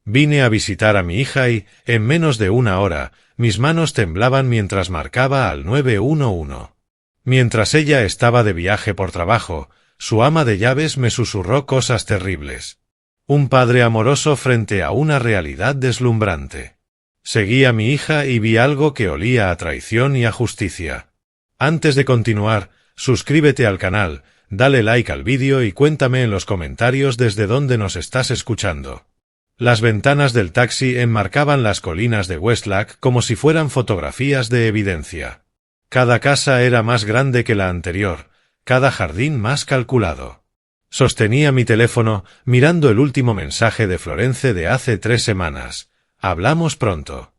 Vine a visitar a mi hija y, en menos de una hora, mis manos temblaban mientras marcaba al 911. Mientras ella estaba de viaje por trabajo, su ama de llaves me susurró cosas terribles. Un padre amoroso frente a una realidad deslumbrante. Seguí a mi hija y vi algo que olía a traición y a justicia. Antes de continuar, suscríbete al canal, dale like al vídeo y cuéntame en los comentarios desde dónde nos estás escuchando. Las ventanas del taxi enmarcaban las colinas de Westlack como si fueran fotografías de evidencia. Cada casa era más grande que la anterior, cada jardín más calculado. Sostenía mi teléfono, mirando el último mensaje de Florence de hace 3 semanas. Hablamos pronto.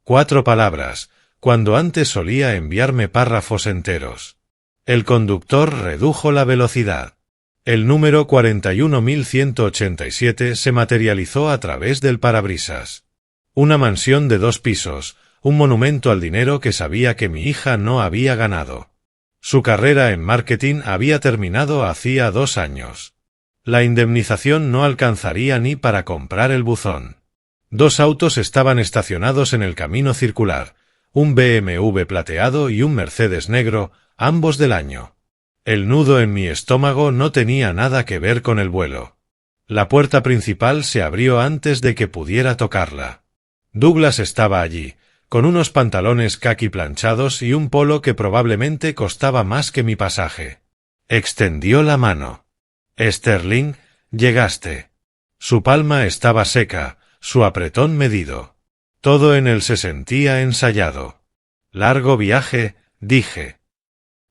4 palabras, cuando antes solía enviarme párrafos enteros. El conductor redujo la velocidad. El número 41187 se materializó a través del parabrisas. Una mansión de 2 pisos, un monumento al dinero que sabía que mi hija no había ganado. Su carrera en marketing había terminado hacía 2 años. La indemnización no alcanzaría ni para comprar el buzón. 2 autos estaban estacionados en el camino circular, un BMW plateado y un Mercedes negro, ambos del año. El nudo en mi estómago no tenía nada que ver con el vuelo. La puerta principal se abrió antes de que pudiera tocarla. Douglas estaba allí, con unos pantalones caqui planchados y un polo que probablemente costaba más que mi pasaje. Extendió la mano. «Sterling, llegaste». Su palma estaba seca, su apretón medido. Todo en él se sentía ensayado. «Largo viaje», dije.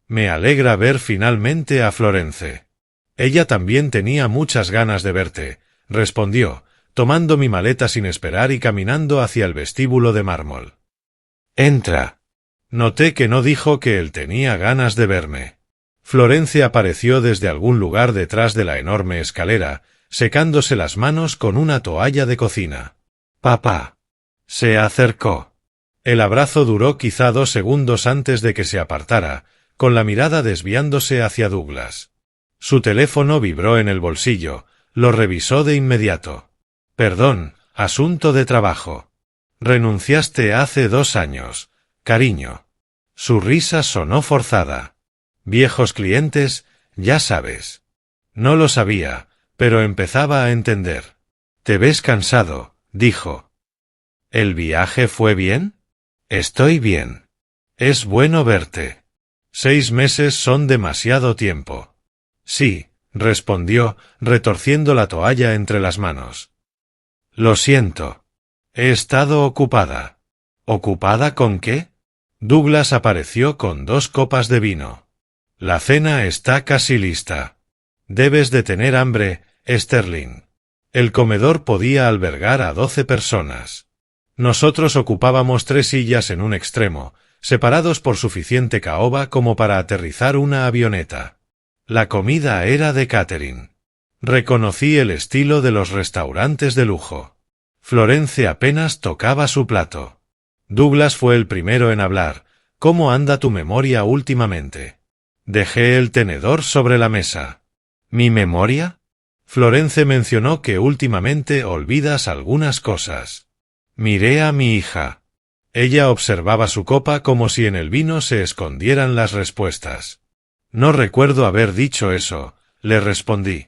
«Me alegra ver finalmente a Florence». «Ella también tenía muchas ganas de verte», respondió, tomando mi maleta sin esperar y caminando hacia el vestíbulo de mármol. «Entra». Noté que no dijo que él tenía ganas de verme. Florence apareció desde algún lugar detrás de la enorme escalera, secándose las manos con una toalla de cocina. «Papá». Se acercó. El abrazo duró quizá 2 segundos antes de que se apartara, con la mirada desviándose hacia Douglas. Su teléfono vibró en el bolsillo, lo revisó de inmediato. «Perdón, asunto de trabajo». «Renunciaste hace 2 años, cariño». Su risa sonó forzada. «Viejos clientes, ya sabes». No lo sabía, pero empezaba a entender. «Te ves cansado», dijo. «¿El viaje fue bien?» «Estoy bien. Es bueno verte». 6 meses son demasiado tiempo. «Sí», respondió, retorciendo la toalla entre las manos. «Lo siento. He estado ocupada». «¿Ocupada con qué?» Douglas apareció con 2 copas de vino. «La cena está casi lista. Debes de tener hambre, Sterling». El comedor podía albergar a 12 personas. Nosotros ocupábamos 3 sillas en un extremo, separados por suficiente caoba como para aterrizar una avioneta. La comida era de catering. Reconocí el estilo de los restaurantes de lujo. Florence apenas tocaba su plato. Douglas fue el primero en hablar. «¿Cómo anda tu memoria últimamente?» Dejé el tenedor sobre la mesa. «¿Mi memoria?» Florence mencionó que últimamente olvidas algunas cosas. Miré a mi hija. Ella observaba su copa como si en el vino se escondieran las respuestas. «No recuerdo haber dicho eso», le respondí.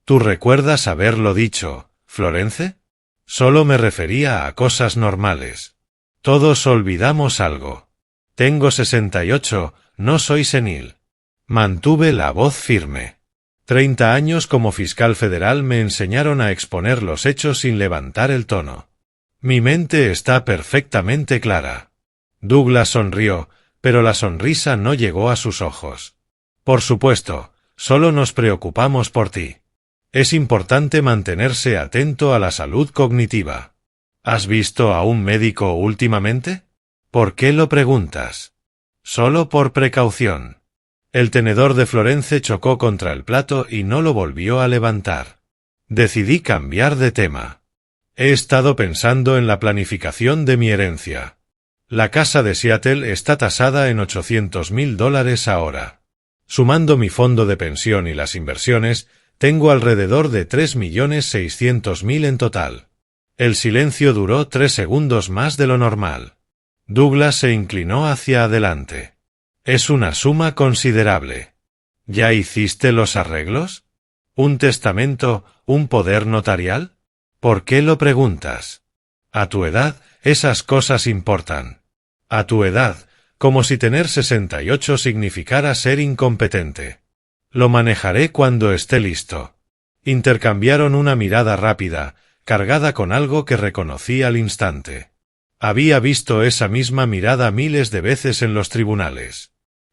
«¿Tú recuerdas haberlo dicho, Florence?» «Solo me refería a cosas normales. Todos olvidamos algo. Tengo 68, no soy senil». Mantuve la voz firme. 30 años como fiscal federal me enseñaron a exponer los hechos sin levantar el tono. Mi mente está perfectamente clara. Douglas sonrió, pero la sonrisa no llegó a sus ojos. «Por supuesto, solo nos preocupamos por ti. Es importante mantenerse atento a la salud cognitiva». «¿Has visto a un médico últimamente?» «¿Por qué lo preguntas?» «Solo por precaución». El tenedor de Florence chocó contra el plato y no lo volvió a levantar. Decidí cambiar de tema. «He estado pensando en la planificación de mi herencia. La casa de Seattle está tasada en $800,000 ahora. Sumando mi fondo de pensión y las inversiones, tengo alrededor de 3.600.000 en total. El silencio duró 3 segundos más de lo normal. Douglas se inclinó hacia adelante. Es una suma considerable. ¿Ya hiciste los arreglos? ¿Un testamento, un poder notarial? ¿Por qué lo preguntas? A tu edad, esas cosas importan. A tu edad, como si tener 68 significara ser incompetente. Lo manejaré cuando esté listo. Intercambiaron una mirada rápida, cargada con algo que reconocí al instante. Había visto esa misma mirada miles de veces en los tribunales.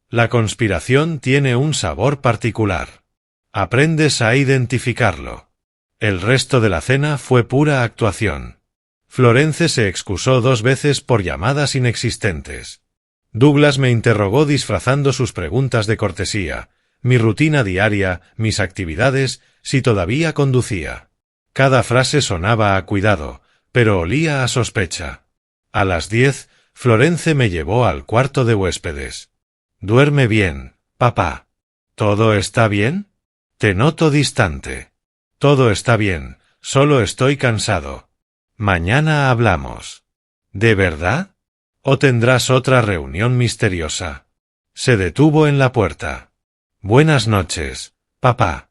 La conspiración tiene un sabor particular. Aprendes a identificarlo. El resto de la cena fue pura actuación. Florence se excusó 2 veces por llamadas inexistentes. Douglas me interrogó disfrazando sus preguntas de cortesía, mi rutina diaria, mis actividades, si todavía conducía. Cada frase sonaba a cuidado, pero olía a sospecha. A las 10, Florence me llevó al cuarto de huéspedes. «Duerme bien, papá». «¿Todo está bien?» «Te noto distante». «Todo está bien, solo estoy cansado». «Mañana hablamos». «¿De verdad? ¿O tendrás otra reunión misteriosa?» Se detuvo en la puerta. «Buenas noches, papá».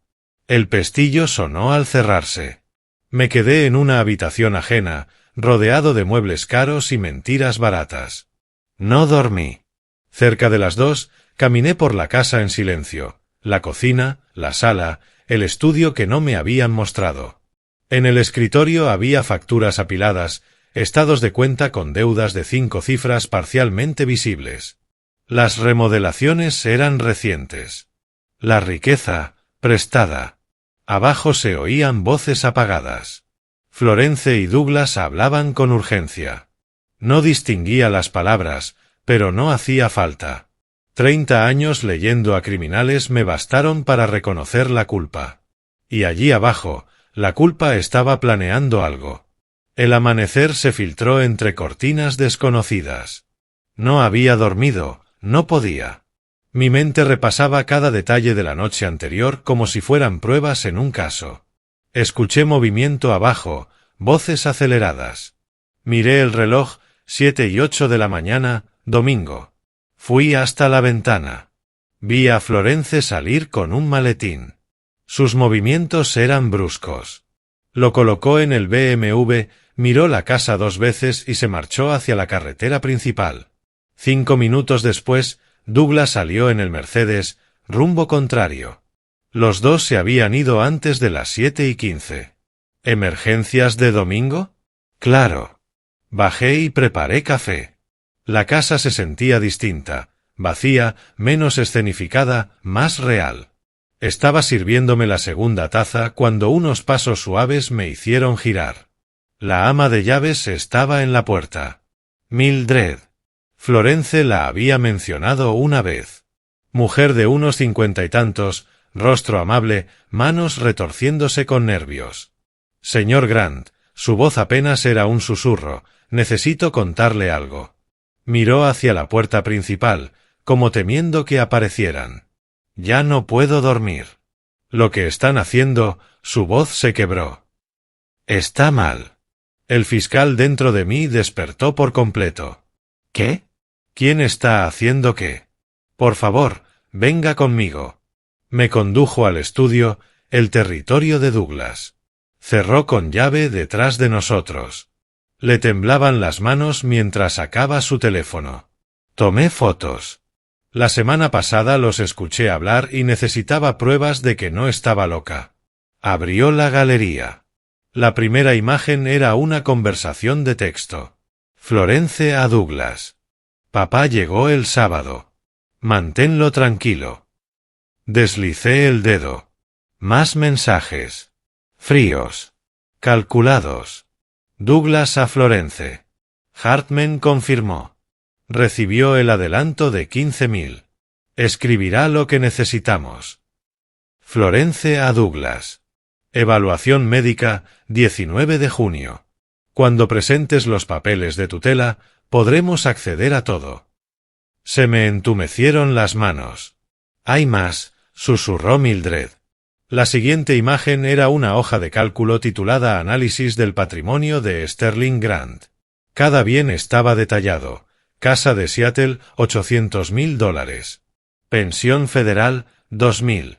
El pestillo sonó al cerrarse. Me quedé en una habitación ajena, rodeado de muebles caros y mentiras baratas. No dormí. Cerca de las 2, caminé por la casa en silencio, la cocina, la sala, el estudio que no me habían mostrado. En el escritorio había facturas apiladas, estados de cuenta con deudas de 5 cifras parcialmente visibles. Las remodelaciones eran recientes. La riqueza, prestada. Abajo se oían voces apagadas. Florence y Douglas hablaban con urgencia. No distinguía las palabras, pero no hacía falta. 30 años leyendo a criminales me bastaron para reconocer la culpa. Y allí abajo, la culpa estaba planeando algo. El amanecer se filtró entre cortinas desconocidas. No había dormido, no podía. Mi mente repasaba cada detalle de la noche anterior como si fueran pruebas en un caso. Escuché movimiento abajo, voces aceleradas. Miré el reloj, 7:08 de la mañana, domingo. Fui hasta la ventana. Vi a Florence salir con un maletín. Sus movimientos eran bruscos. Lo colocó en el BMW, miró la casa 2 veces y se marchó hacia la carretera principal. 5 minutos después, Douglas salió en el Mercedes, rumbo contrario. Los 2 se habían ido antes de las 7:15. ¿Emergencias de domingo? Claro. Bajé y preparé café. La casa se sentía distinta, vacía, menos escenificada, más real. Estaba sirviéndome la segunda taza cuando unos pasos suaves me hicieron girar. La ama de llaves estaba en la puerta. Mildred. Florence la había mencionado una vez. Mujer de unos 50 y tantos, rostro amable, manos retorciéndose con nervios. Señor Grant, su voz apenas era un susurro, necesito contarle algo. Miró hacia la puerta principal, como temiendo que aparecieran. Ya no puedo dormir. Lo que están haciendo, su voz se quebró. Está mal. El fiscal dentro de mí despertó por completo. ¿Qué? ¿Quién está haciendo qué? Por favor, venga conmigo. Me condujo al estudio, el territorio de Douglas. Cerró con llave detrás de nosotros. Le temblaban las manos mientras sacaba su teléfono. Tomé fotos. La semana pasada los escuché hablar y necesitaba pruebas de que no estaba loca. Abrió la galería. La primera imagen era una conversación de texto. Florence a Douglas. Papá llegó el sábado. Manténlo tranquilo. Deslicé el dedo. Más mensajes. Fríos. Calculados. Douglas a Florence. Hartman confirmó. Recibió el adelanto de 15.000. Escribirá lo que necesitamos. Florence a Douglas. Evaluación médica, 19 de junio. Cuando presentes los papeles de tutela, podremos acceder a todo. Se me entumecieron las manos. Hay más, susurró Mildred. La siguiente imagen era una hoja de cálculo titulada Análisis del patrimonio de Sterling Grant. Cada bien estaba detallado. Casa de Seattle, $800.000. Pensión federal, $2.000.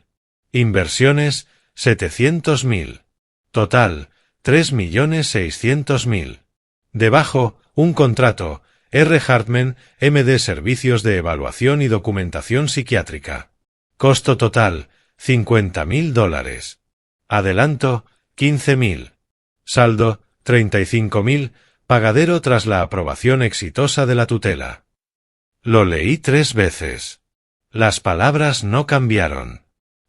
Inversiones, $700.000. Total, $3.600.000. Debajo, un contrato, R. Hartman, M.D. Servicios de Evaluación y Documentación Psiquiátrica. Costo total, $50.000. Adelanto, $15.000. Saldo, $35.000. Pagadero tras la aprobación exitosa de la tutela. Lo leí 3 veces. Las palabras no cambiaron.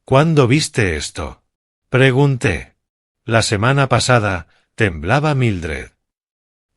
¿Cuándo viste esto? Pregunté. La semana pasada, temblaba Mildred.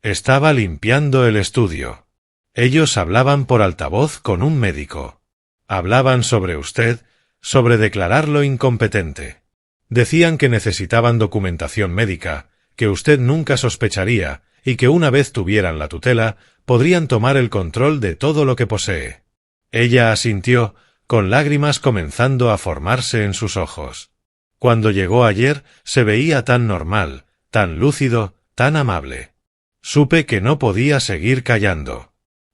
Estaba limpiando el estudio. Ellos hablaban por altavoz con un médico. Hablaban sobre usted, sobre declararlo incompetente. Decían que necesitaban documentación médica, que usted nunca sospecharía, y que una vez tuvieran la tutela, podrían tomar el control de todo lo que posee. Ella asintió, con lágrimas comenzando a formarse en sus ojos. Cuando llegó ayer, se veía tan normal, tan lúcido, tan amable. Supe que no podía seguir callando.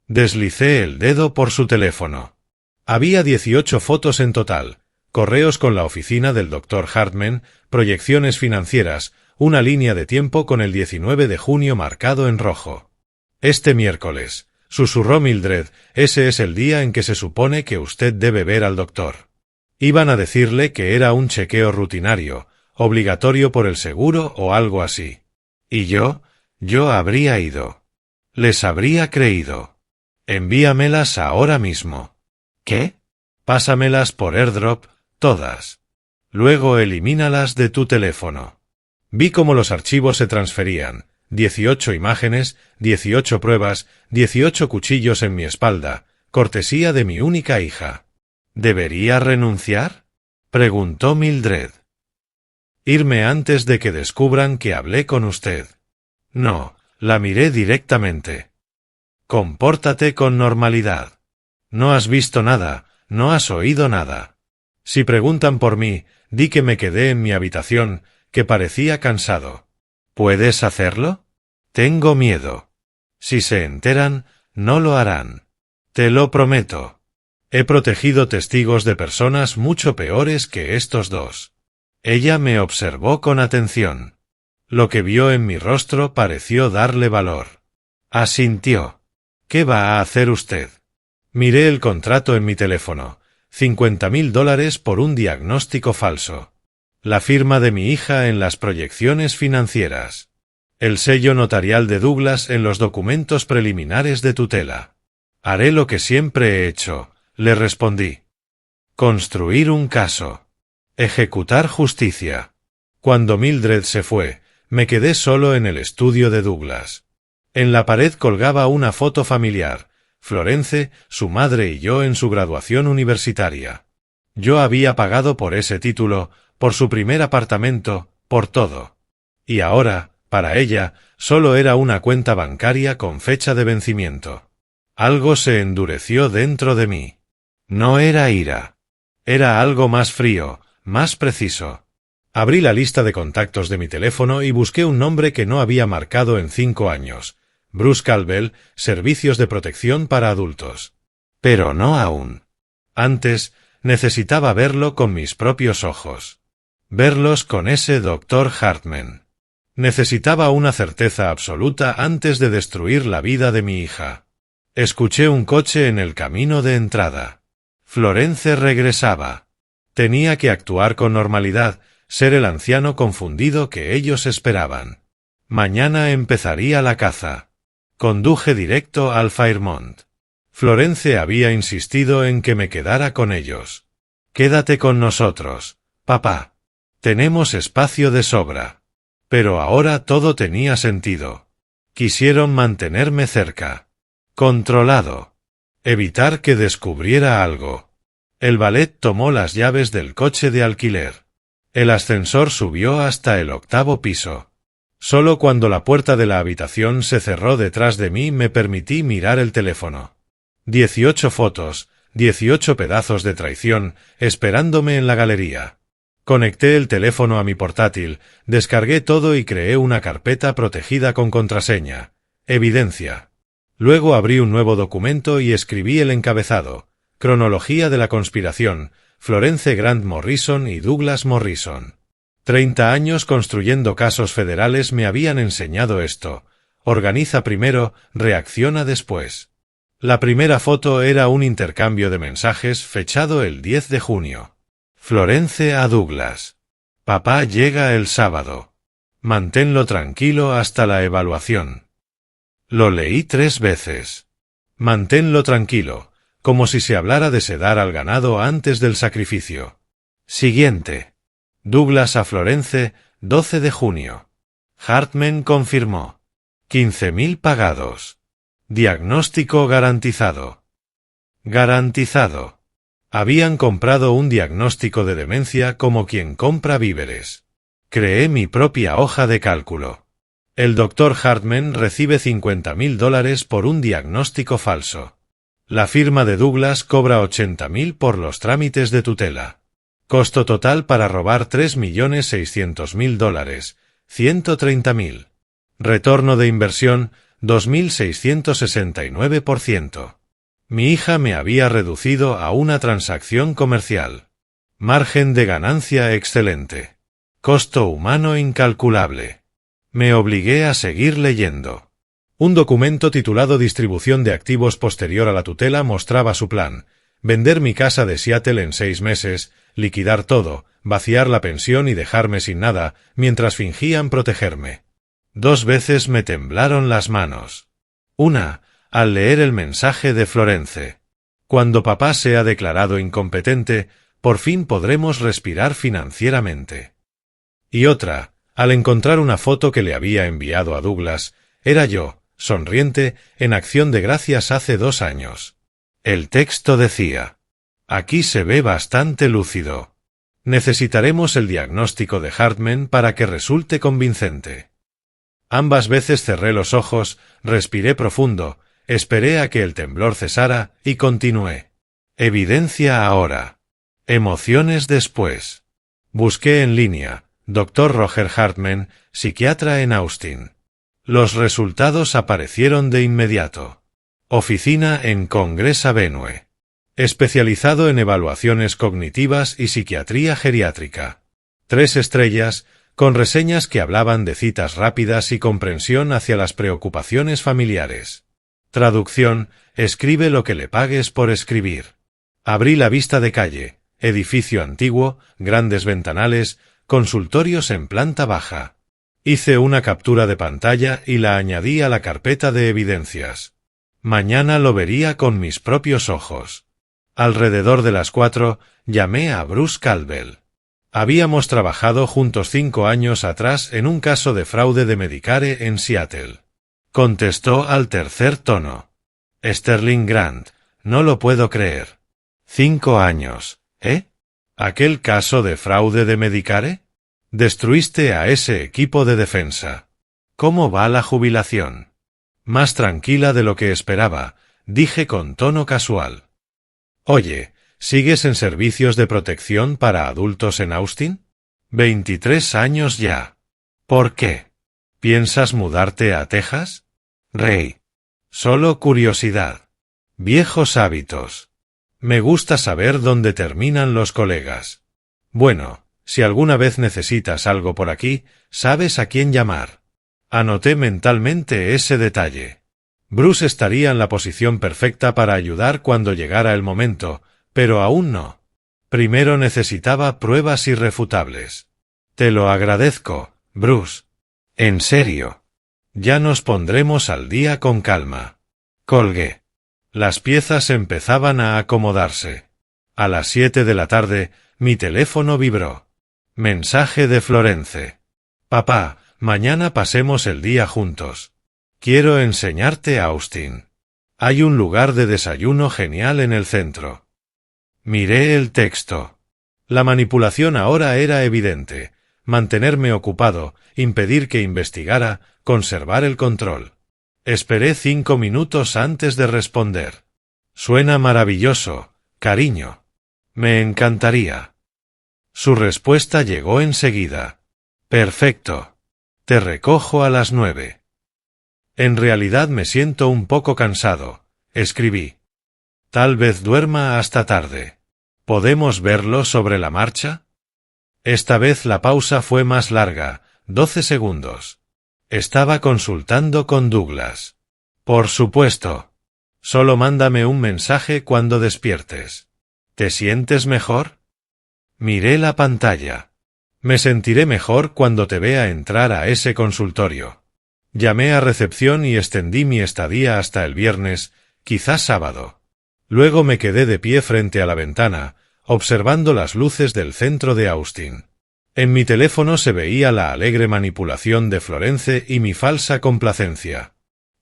Deslicé el dedo por su teléfono. Había 18 fotos en total, correos con la oficina del Dr. Hartman, proyecciones financieras, una línea de tiempo con el 19 de junio marcado en rojo. Este miércoles, susurró Mildred, ese es el día en que se supone que usted debe ver al doctor. Iban a decirle que era un chequeo rutinario, obligatorio por el seguro o algo así. Y yo habría ido. Les habría creído. Envíamelas ahora mismo. ¿Qué? Pásamelas por AirDrop, todas. Luego elimínalas de tu teléfono. Vi cómo los archivos se transferían. 18 imágenes, 18 pruebas, 18 cuchillos en mi espalda, cortesía de mi única hija. ¿Debería renunciar? Preguntó Mildred. Irme antes de que descubran que hablé con usted. No, la miré directamente. Compórtate con normalidad. No has visto nada, no has oído nada. Si preguntan por mí, di que me quedé en mi habitación, que parecía cansado. ¿Puedes hacerlo? Tengo miedo. Si se enteran, no lo harán. Te lo prometo. He protegido testigos de personas mucho peores que estos dos. Ella me observó con atención. Lo que vio en mi rostro pareció darle valor. Asintió. ¿Qué va a hacer usted? Miré el contrato en mi teléfono. $50.000 por un diagnóstico falso. La firma de mi hija en las proyecciones financieras. El sello notarial de Douglas en los documentos preliminares de tutela. Haré lo que siempre he hecho, le respondí. Construir un caso. Ejecutar justicia. Cuando Mildred se fue, me quedé solo en el estudio de Douglas. En la pared colgaba una foto familiar, Florence, su madre y yo en su graduación universitaria. Yo había pagado por ese título, por su primer apartamento, por todo. Y ahora, para ella, solo era una cuenta bancaria con fecha de vencimiento. Algo se endureció dentro de mí. No era ira. Era algo más frío, más preciso. Abrí la lista de contactos de mi teléfono y busqué un nombre que no había marcado en 5 años. Bruce Caldwell, Servicios de Protección para Adultos. Pero no aún. Antes, necesitaba verlo con mis propios ojos. Verlos con ese Dr. Hartman. Necesitaba una certeza absoluta antes de destruir la vida de mi hija. Escuché un coche en el camino de entrada. Florence regresaba. Tenía que actuar con normalidad, ser el anciano confundido que ellos esperaban. Mañana empezaría la caza. Conduje directo al Fairmont. Florence había insistido en que me quedara con ellos. Quédate con nosotros, papá. Tenemos espacio de sobra. Pero ahora todo tenía sentido. Quisieron mantenerme cerca. Controlado. Evitar que descubriera algo. El valet tomó las llaves del coche de alquiler. El ascensor subió hasta el 8º piso. Solo cuando la puerta de la habitación se cerró detrás de mí me permití mirar el teléfono. 18 fotos, 18 pedazos de traición, esperándome en la galería. Conecté el teléfono a mi portátil, descargué todo y creé una carpeta protegida con contraseña. Evidencia. Luego abrí un nuevo documento y escribí el encabezado. Cronología de la conspiración. Florence Grant Morrison y Douglas Morrison. 30 años construyendo casos federales me habían enseñado esto. Organiza primero, reacciona después. La primera foto era un intercambio de mensajes fechado el 10 de junio. Florence a Douglas. Papá llega el sábado. Manténlo tranquilo hasta la evaluación. Lo leí 3 veces. Manténlo tranquilo, como si se hablara de sedar al ganado antes del sacrificio. Siguiente. Douglas a Florence, 12 de junio. Hartman confirmó. 15.000 pagados. Diagnóstico garantizado. Garantizado. Habían comprado un diagnóstico de demencia como quien compra víveres. Creé mi propia hoja de cálculo. El Dr. Hartman recibe $50.000 por un diagnóstico falso. La firma de Douglas cobra $80.000 por los trámites de tutela. Costo total para robar $3.600.000, $130.000. Retorno de inversión, 2.669%. Mi hija me había reducido a una transacción comercial. Margen de ganancia excelente. Costo humano incalculable. Me obligué a seguir leyendo. Un documento titulado Distribución de activos posterior a la tutela mostraba su plan. Vender mi casa de Seattle en 6 meses, liquidar todo, vaciar la pensión y dejarme sin nada, mientras fingían protegerme. 2 veces me temblaron las manos. Una, al leer el mensaje de Florence. Cuando papá sea declarado incompetente, por fin podremos respirar financieramente. Y otra, al encontrar una foto que le había enviado a Douglas, era yo, sonriente, en acción de gracias hace 2 años. El texto decía: aquí se ve bastante lúcido. Necesitaremos el diagnóstico de Hartman para que resulte convincente. Ambas veces cerré los ojos, respiré profundo, esperé a que el temblor cesara y continué. Evidencia ahora. Emociones después. Busqué en línea, Dr. Roger Hartman, psiquiatra en Austin. Los resultados aparecieron de inmediato. Oficina en Congress Avenue. Especializado en evaluaciones cognitivas y psiquiatría geriátrica. 3 estrellas, con reseñas que hablaban de citas rápidas y comprensión hacia las preocupaciones familiares. Traducción: escribe lo que le pagues por escribir. Abrí la vista de calle, edificio antiguo, grandes ventanales, consultorios en planta baja. Hice una captura de pantalla y la añadí a la carpeta de evidencias. Mañana lo vería con mis propios ojos. Alrededor de las 4, llamé a Bruce Caldwell. Habíamos trabajado juntos 5 años atrás en un caso de fraude de Medicare en Seattle. Contestó al tercer tono. Sterling Grant, no lo puedo creer. 5 años, ¿eh? ¿Aquel caso de fraude de Medicare? Destruiste a ese equipo de defensa. ¿Cómo va la jubilación? Más tranquila de lo que esperaba, dije con tono casual. Oye, ¿sigues en servicios de protección para adultos en Austin? 23 años ya. ¿Por qué? ¿Piensas mudarte a Texas? Rey. Solo curiosidad. Viejos hábitos. Me gusta saber dónde terminan los colegas. Bueno, si alguna vez necesitas algo por aquí, sabes a quién llamar. Anoté mentalmente ese detalle. Bruce estaría en la posición perfecta para ayudar cuando llegara el momento, pero aún no. Primero necesitaba pruebas irrefutables. Te lo agradezco, Bruce. En serio. Ya nos pondremos al día con calma. Colgué. Las piezas empezaban a acomodarse. A las 7 de la tarde, mi teléfono vibró. Mensaje de Florence. Papá, mañana pasemos el día juntos. Quiero enseñarte Austin. Hay un lugar de desayuno genial en el centro. Miré el texto. La manipulación ahora era evidente. Mantenerme ocupado, impedir que investigara, conservar el control. Esperé 5 minutos antes de responder. Suena maravilloso, cariño. Me encantaría. Su respuesta llegó enseguida. Perfecto. Te recojo a las 9. En realidad me siento un poco cansado, escribí. Tal vez duerma hasta tarde. ¿Podemos verlo sobre la marcha? Esta vez la pausa fue más larga, 12 segundos. Estaba consultando con Douglas. Por supuesto. Solo mándame un mensaje cuando despiertes. ¿Te sientes mejor? Miré la pantalla. Me sentiré mejor cuando te vea entrar a ese consultorio. Llamé a recepción y extendí mi estadía hasta el viernes, quizás sábado. Luego me quedé de pie frente a la ventana, observando las luces del centro de Austin. En mi teléfono se veía la alegre manipulación de Florence y mi falsa complacencia.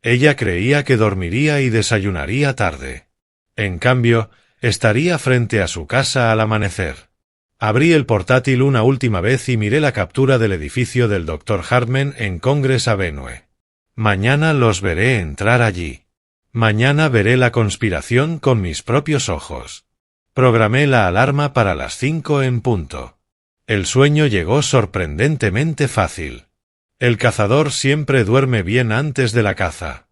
Ella creía que dormiría y desayunaría tarde. En cambio, estaría frente a su casa al amanecer. Abrí el portátil una última vez y miré la captura del edificio del Dr. Hartman en Congress Avenue. Mañana los veré entrar allí. Mañana veré la conspiración con mis propios ojos. Programé la alarma para las 5 en punto. El sueño llegó sorprendentemente fácil. El cazador siempre duerme bien antes de la caza.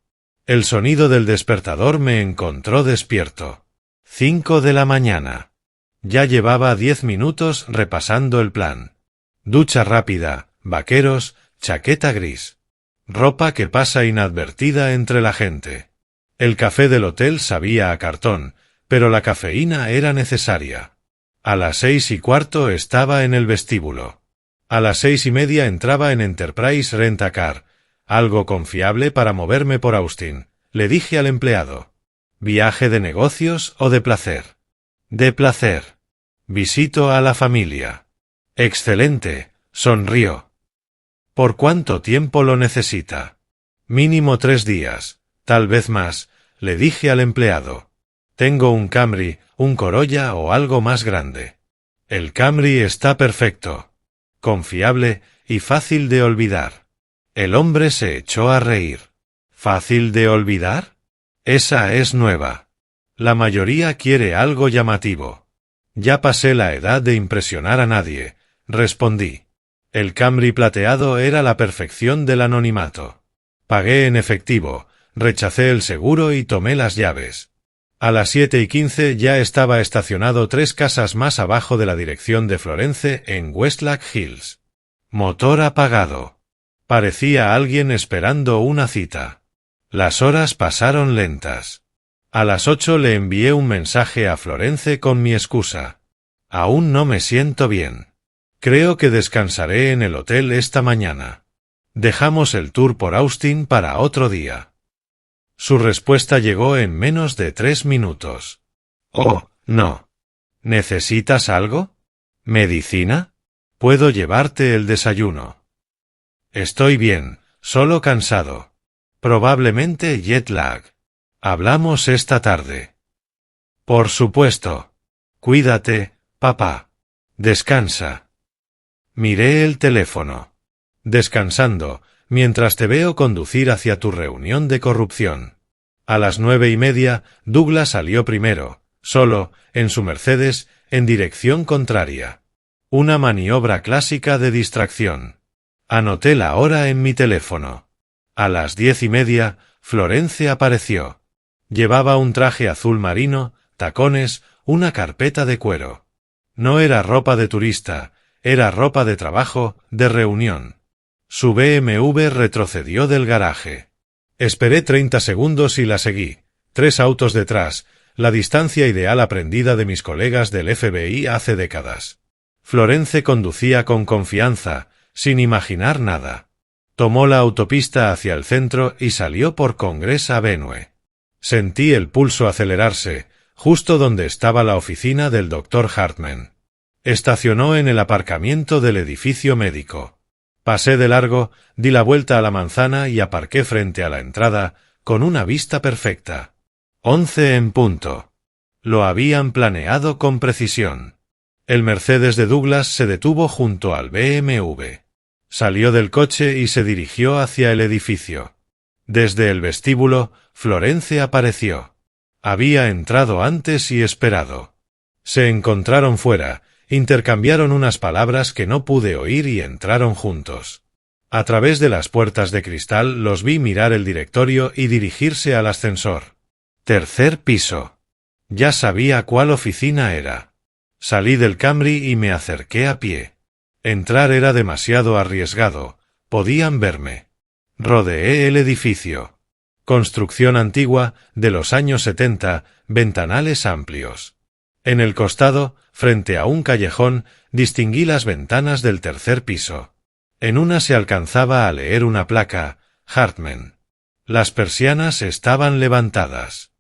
El sonido del despertador me encontró despierto. 5 de la mañana. Ya llevaba 10 minutos repasando el plan. Ducha rápida, vaqueros, chaqueta gris. Ropa que pasa inadvertida entre la gente. El café del hotel sabía a cartón, pero la cafeína era necesaria. A las 6:15 estaba en el vestíbulo. A las 6:30 entraba en Enterprise Rent-A-Car, algo confiable para moverme por Austin, le dije al empleado. ¿Viaje de negocios o de placer? De placer. Visito a la familia. Excelente, sonrió. ¿Por cuánto tiempo lo necesita? Mínimo 3 días, tal vez más, le dije al empleado. Tengo un Camry, un Corolla o algo más grande. El Camry está perfecto. Confiable y fácil de olvidar. El hombre se echó a reír. ¿Fácil de olvidar? Esa es nueva. La mayoría quiere algo llamativo. Ya pasé la edad de impresionar a nadie, respondí. El Camry plateado era la perfección del anonimato. Pagué en efectivo, rechacé el seguro y tomé las llaves. A las 7:15 ya estaba estacionado 3 casas más abajo de la dirección de Florence en Westlack Hills. Motor apagado. Parecía alguien esperando una cita. Las horas pasaron lentas. A las 8 le envié un mensaje a Florence con mi excusa. Aún no me siento bien. Creo que descansaré en el hotel esta mañana. Dejamos el tour por Austin para otro día. Su respuesta llegó en menos de 3 minutos. Oh, no. ¿Necesitas algo? ¿Medicina? Puedo llevarte el desayuno. Estoy bien, solo cansado. Probablemente jet lag. Hablamos esta tarde. Por supuesto. Cuídate, papá. Descansa. Miré el teléfono. Descansando, mientras te veo conducir hacia tu reunión de corrupción. A las 9:30, Douglas salió primero, solo, en su Mercedes, en dirección contraria. Una maniobra clásica de distracción. Anoté la hora en mi teléfono. A las 10:30, Florence apareció. Llevaba un traje azul marino, tacones, una carpeta de cuero. No era ropa de turista, era ropa de trabajo, de reunión. Su BMW retrocedió del garaje. Esperé 30 segundos y la seguí. 3 autos detrás, la distancia ideal aprendida de mis colegas del FBI hace décadas. Florence conducía con confianza, sin imaginar nada. Tomó la autopista hacia el centro y salió por Congress Avenue. Sentí el pulso acelerarse, justo donde estaba la oficina del Dr. Hartman. Estacionó en el aparcamiento del edificio médico. Pasé de largo, di la vuelta a la manzana y aparqué frente a la entrada, con una vista perfecta. 11 en punto. Lo habían planeado con precisión. El Mercedes de Douglas se detuvo junto al BMW. Salió del coche y se dirigió hacia el edificio. Desde el vestíbulo, Florence apareció. Había entrado antes y esperado. Se encontraron fuera, Intercambiaron unas palabras que no pude oír y entraron juntos. A través de las puertas de cristal los vi mirar el directorio y dirigirse al ascensor. Tercer piso. Ya sabía cuál oficina era. Salí del Camry y me acerqué a pie. Entrar era demasiado arriesgado. Podían verme. Rodeé el edificio. Construcción antigua, de los años 70, ventanales amplios. En el costado, frente a un callejón, distinguí las ventanas del tercer piso. En una se alcanzaba a leer una placa, Hartman. Las persianas estaban levantadas.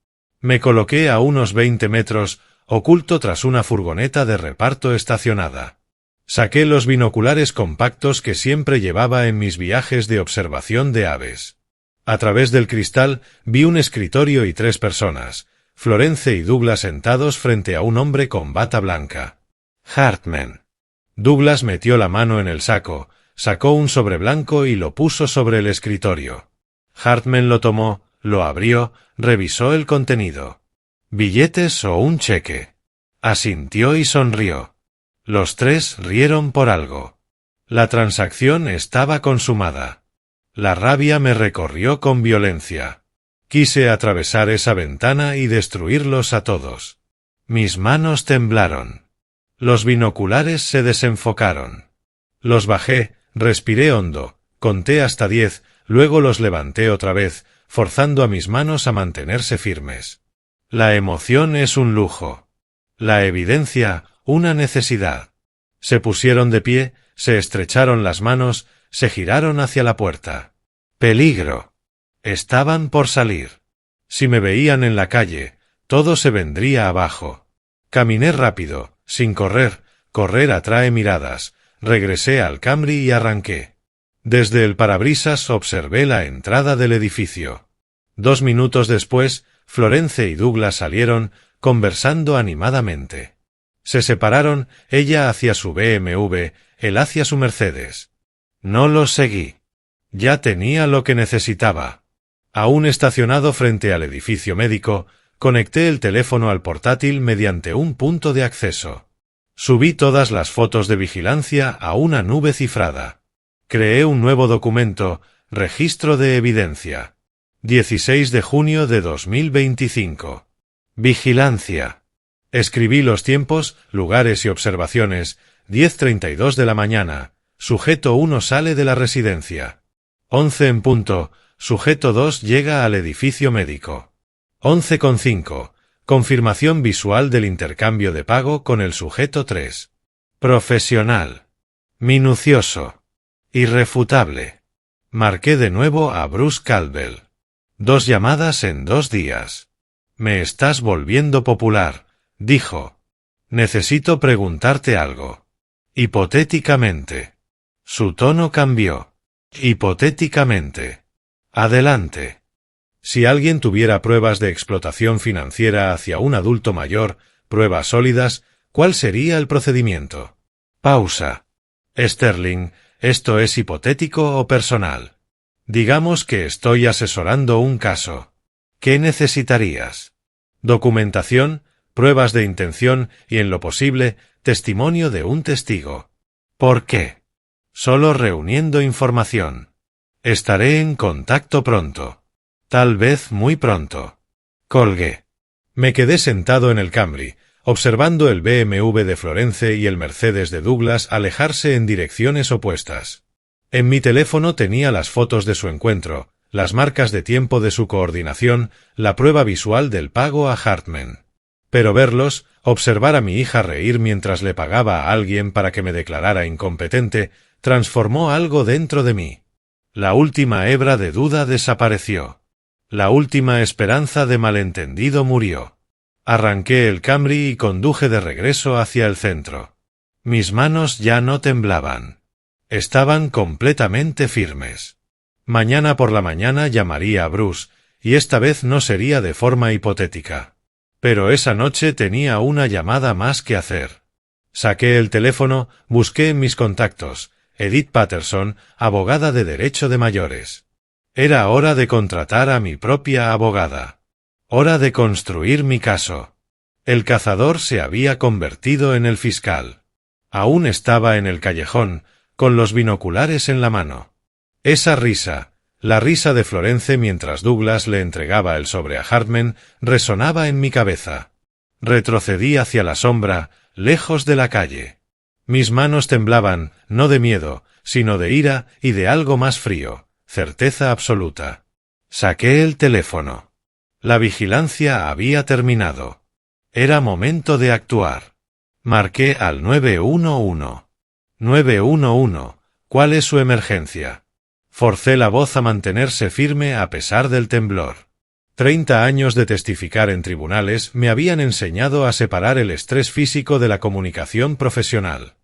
Me coloqué a unos 20 metros, oculto tras una furgoneta de reparto estacionada. Saqué los binoculares compactos que siempre llevaba en mis viajes de observación de aves. A través del cristal vi un escritorio y 3 personas, Florence y Douglas sentados frente a un hombre con bata blanca. Hartman. Douglas metió la mano en el saco, sacó un sobre blanco y lo puso sobre el escritorio. Hartman lo tomó, lo abrió, revisó el contenido. ¿Billetes o un cheque? Asintió y sonrió. Los 3 rieron por algo. La transacción estaba consumada. La rabia me recorrió con violencia. Quise atravesar esa ventana y destruirlos a todos. Mis manos temblaron. Los binoculares se desenfocaron. Los bajé, respiré hondo, conté hasta 10, luego los levanté otra vez, forzando a mis manos a mantenerse firmes. La emoción es un lujo. La evidencia, una necesidad. Se pusieron de pie, se estrecharon las manos, se giraron hacia la puerta. Peligro. Estaban por salir. Si me veían en la calle, todo se vendría abajo. Caminé rápido, sin correr, correr atrae miradas, regresé al Camry y arranqué. Desde el parabrisas observé la entrada del edificio. 2 minutos después, Florence y Douglas salieron, conversando animadamente. Se separaron, ella hacia su BMW, él hacia su Mercedes. No los seguí. Ya tenía lo que necesitaba. Aún estacionado frente al edificio médico, conecté el teléfono al portátil mediante un punto de acceso. Subí todas las fotos de vigilancia a una nube cifrada. Creé un nuevo documento, registro de evidencia. 16 de junio de 2025. Vigilancia. Escribí los tiempos, lugares y observaciones. 10:32 de la mañana. Sujeto 1 sale de la residencia. 11 en punto. Sujeto 2 llega al edificio médico. 11:05. Confirmación visual del intercambio de pago con el sujeto 3. Profesional. Minucioso. Irrefutable. Marqué de nuevo a Bruce Caldwell. 2 llamadas en 2 días. Me estás volviendo popular, dijo. Necesito preguntarte algo. Hipotéticamente. Su tono cambió. Hipotéticamente. Adelante. Si alguien tuviera pruebas de explotación financiera hacia un adulto mayor, pruebas sólidas, ¿cuál sería el procedimiento? Pausa. Sterling, ¿esto es hipotético o personal? Digamos que estoy asesorando un caso. ¿Qué necesitarías? Documentación, pruebas de intención y, en lo posible, testimonio de un testigo. ¿Por qué? Solo reuniendo información. Estaré en contacto pronto. Tal vez muy pronto. Colgué. Me quedé sentado en el Camry, observando el BMW de Florence y el Mercedes de Douglas alejarse en direcciones opuestas. En mi teléfono tenía las fotos de su encuentro, las marcas de tiempo de su coordinación, la prueba visual del pago a Hartman. Pero verlos, observar a mi hija reír mientras le pagaba a alguien para que me declarara incompetente, transformó algo dentro de mí. La última hebra de duda desapareció. La última esperanza de malentendido murió. Arranqué el Camry y conduje de regreso hacia el centro. Mis manos ya no temblaban. Estaban completamente firmes. Mañana por la mañana llamaría a Bruce, y esta vez no sería de forma hipotética. Pero esa noche tenía una llamada más que hacer. Saqué el teléfono, busqué en mis contactos. Edith Patterson, abogada de derecho de mayores. Era hora de contratar a mi propia abogada. Hora de construir mi caso. El cazador se había convertido en el fiscal. Aún estaba en el callejón, con los binoculares en la mano. Esa risa, la risa de Florence mientras Douglas le entregaba el sobre a Hartman, resonaba en mi cabeza. Retrocedí hacia la sombra, lejos de la calle. Mis manos temblaban, no de miedo, sino de ira y de algo más frío, certeza absoluta. Saqué el teléfono. La vigilancia había terminado. Era momento de actuar. Marqué al 911. 911, ¿cuál es su emergencia? Forcé la voz a mantenerse firme a pesar del temblor. 30 años de testificar en tribunales me habían enseñado a separar el estrés físico de la comunicación profesional.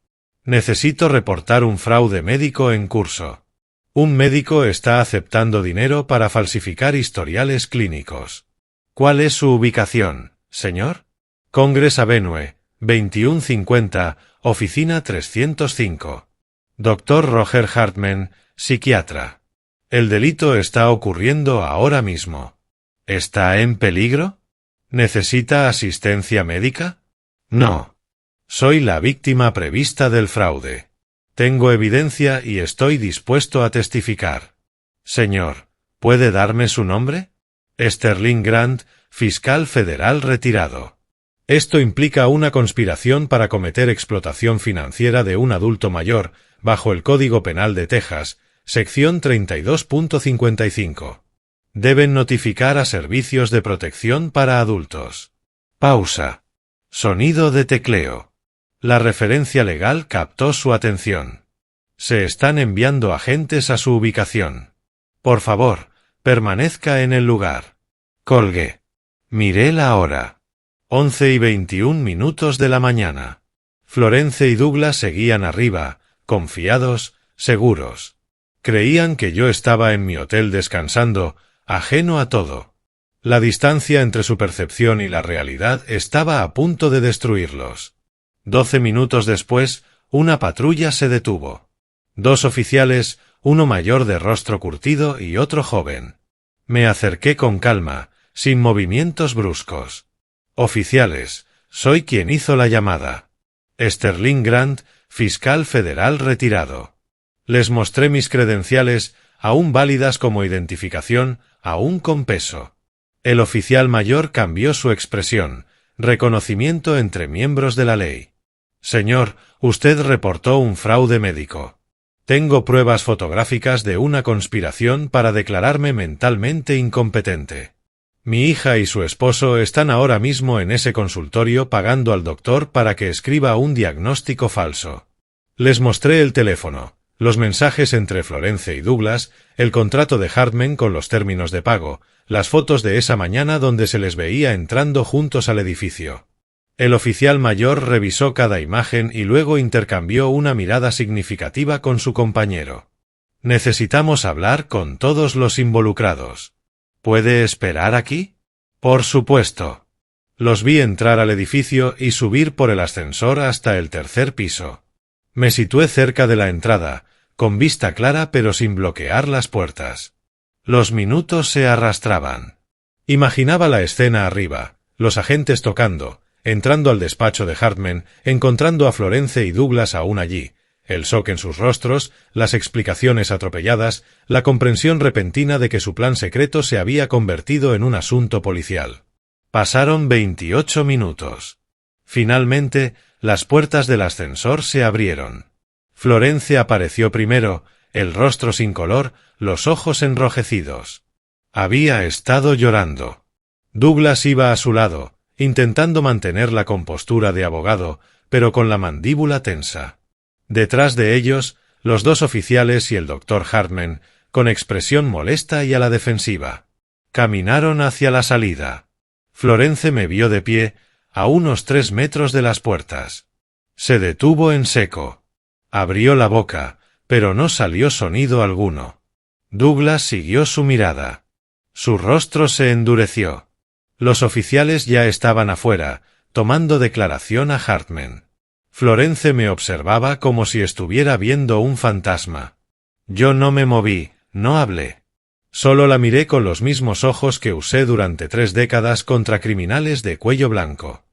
Necesito reportar un fraude médico en curso. Un médico está aceptando dinero para falsificar historiales clínicos. ¿Cuál es su ubicación, señor? Congress Avenue, 2150, oficina 305. Dr. Roger Hartman, psiquiatra. El delito está ocurriendo ahora mismo. ¿Está en peligro? ¿Necesita asistencia médica? No. Soy la víctima prevista del fraude. Tengo evidencia y estoy dispuesto a testificar. Señor, ¿puede darme su nombre? Sterling Grant, fiscal federal retirado. Esto implica una conspiración para cometer explotación financiera de un adulto mayor, bajo el Código Penal de Texas, sección 32.55. Deben notificar a servicios de protección para adultos. Pausa. Sonido de tecleo. La referencia legal captó su atención. Se están enviando agentes a su ubicación. Por favor, permanezca en el lugar. Colgué. Miré la hora. 11:21 de la mañana. Florence y Douglas seguían arriba, confiados, seguros. Creían que yo estaba en mi hotel descansando, ajeno a todo. La distancia entre su percepción y la realidad estaba a punto de destruirlos. 12 minutos después, una patrulla se detuvo. 2 oficiales, uno mayor de rostro curtido y otro joven. Me acerqué con calma, sin movimientos bruscos. Oficiales, soy quien hizo la llamada. Sterling Grant, fiscal federal retirado. Les mostré mis credenciales, aún válidas como identificación, aún con peso. El oficial mayor cambió su expresión, reconocimiento entre miembros de la ley. Señor, usted reportó un fraude médico. Tengo pruebas fotográficas de una conspiración para declararme mentalmente incompetente. Mi hija y su esposo están ahora mismo en ese consultorio pagando al doctor para que escriba un diagnóstico falso. Les mostré el teléfono, los mensajes entre Florence y Douglas, el contrato de Hartman con los términos de pago, las fotos de esa mañana donde se les veía entrando juntos al edificio. El oficial mayor revisó cada imagen y luego intercambió una mirada significativa con su compañero. Necesitamos hablar con todos los involucrados. ¿Puede esperar aquí? Por supuesto. Los vi entrar al edificio y subir por el ascensor hasta el 3er piso. Me situé cerca de la entrada, con vista clara pero sin bloquear las puertas. Los minutos se arrastraban. Imaginaba la escena arriba, los agentes tocando, entrando al despacho de Hartman, encontrando a Florence y Douglas aún allí, el shock en sus rostros, las explicaciones atropelladas, la comprensión repentina de que su plan secreto se había convertido en un asunto policial. Pasaron 28 minutos. Finalmente, las puertas del ascensor se abrieron. Florence apareció primero, el rostro sin color, los ojos enrojecidos. Había estado llorando. Douglas iba a su lado, intentando mantener la compostura de abogado, pero con la mandíbula tensa. Detrás de ellos, los 2 oficiales y el doctor Hartman, con expresión molesta y a la defensiva. Caminaron hacia la salida. Florence me vio de pie, a unos 3 metros de las puertas. Se detuvo en seco. Abrió la boca, pero no salió sonido alguno. Douglas siguió su mirada. Su rostro se endureció. Los oficiales ya estaban afuera, tomando declaración a Hartman. Florence me observaba como si estuviera viendo un fantasma. Yo no me moví, no hablé. Solo la miré con los mismos ojos que usé durante 3 décadas contra criminales de cuello blanco.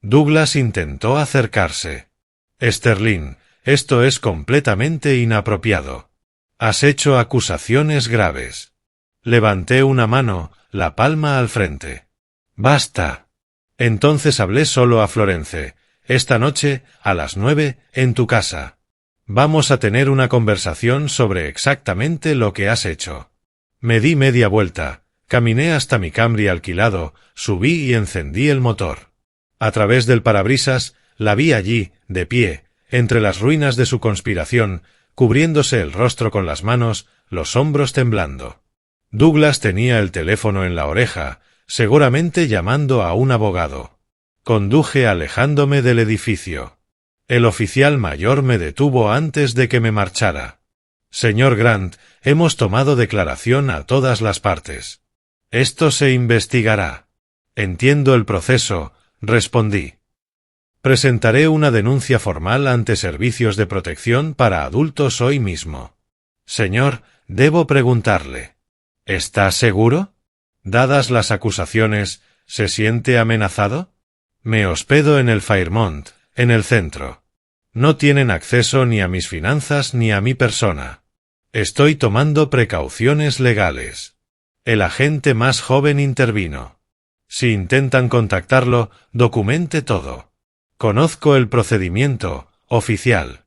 Douglas intentó acercarse. Sterling, esto es completamente inapropiado. Has hecho acusaciones graves. Levanté una mano, la palma al frente. Basta. Entonces hablé solo a Florence. Esta noche, a las 9, en tu casa. Vamos a tener una conversación sobre exactamente lo que has hecho. Me di media vuelta, caminé hasta mi Camry alquilado, subí y encendí el motor. A través del parabrisas, la vi allí, de pie, entre las ruinas de su conspiración, cubriéndose el rostro con las manos, los hombros temblando. Douglas tenía el teléfono en la oreja, seguramente llamando a un abogado. Conduje alejándome del edificio. El oficial mayor me detuvo antes de que me marchara. Señor Grant, hemos tomado declaración a todas las partes. Esto se investigará. Entiendo el proceso, respondí. Presentaré una denuncia formal ante Servicios de Protección para Adultos hoy mismo. Señor, debo preguntarle. ¿Está seguro? Dadas las acusaciones, ¿se siente amenazado? Me hospedo en el Fairmont, en el centro. No tienen acceso ni a mis finanzas ni a mi persona. Estoy tomando precauciones legales. El agente más joven intervino. Si intentan contactarlo, documente todo. Conozco el procedimiento, oficial.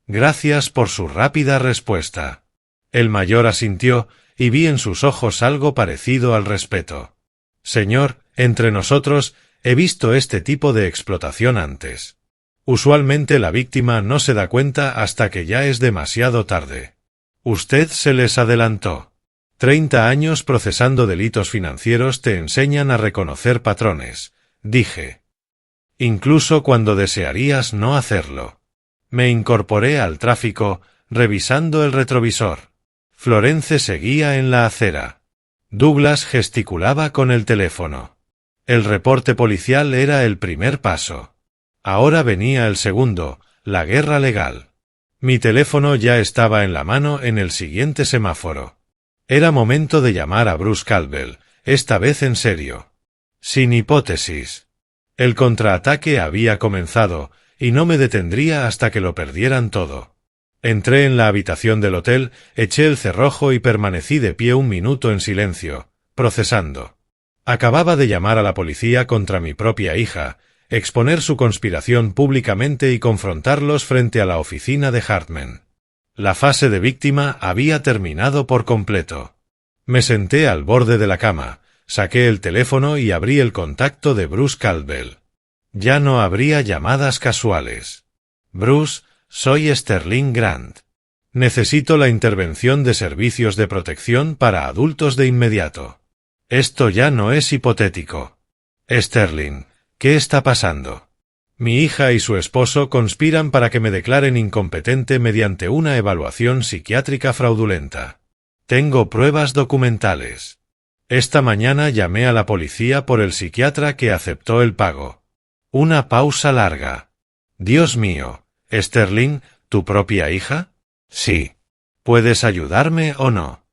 Gracias por su rápida respuesta. El mayor asintió, y vi en sus ojos algo parecido al respeto. Señor, entre nosotros, he visto este tipo de explotación antes. Usualmente la víctima no se da cuenta hasta que ya es demasiado tarde. Usted se les adelantó. 30 años procesando delitos financieros te enseñan a reconocer patrones, dije. Incluso cuando desearías no hacerlo. Me incorporé al tráfico, revisando el retrovisor. Florence seguía en la acera. Douglas gesticulaba con el teléfono. El reporte policial era el primer paso. Ahora venía el segundo, la guerra legal. Mi teléfono ya estaba en la mano en el siguiente semáforo. Era momento de llamar a Bruce Caldwell, esta vez en serio. Sin hipótesis. El contraataque había comenzado, y no me detendría hasta que lo perdieran todo. Entré en la habitación del hotel, eché el cerrojo y permanecí de pie un minuto en silencio, procesando. Acababa de llamar a la policía contra mi propia hija, exponer su conspiración públicamente y confrontarlos frente a la oficina de Hartman. La fase de víctima había terminado por completo. Me senté al borde de la cama, saqué el teléfono y abrí el contacto de Bruce Caldwell. Ya no habría llamadas casuales. Bruce, soy Sterling Grant. Necesito la intervención de Servicios de Protección para Adultos de inmediato. Esto ya no es hipotético. Sterling, ¿qué está pasando? Mi hija y su esposo conspiran para que me declaren incompetente mediante una evaluación psiquiátrica fraudulenta. Tengo pruebas documentales. Esta mañana llamé a la policía por el psiquiatra que aceptó el pago. Una pausa larga. Dios mío, Sterling, ¿tu propia hija? Sí. ¿Puedes ayudarme o no?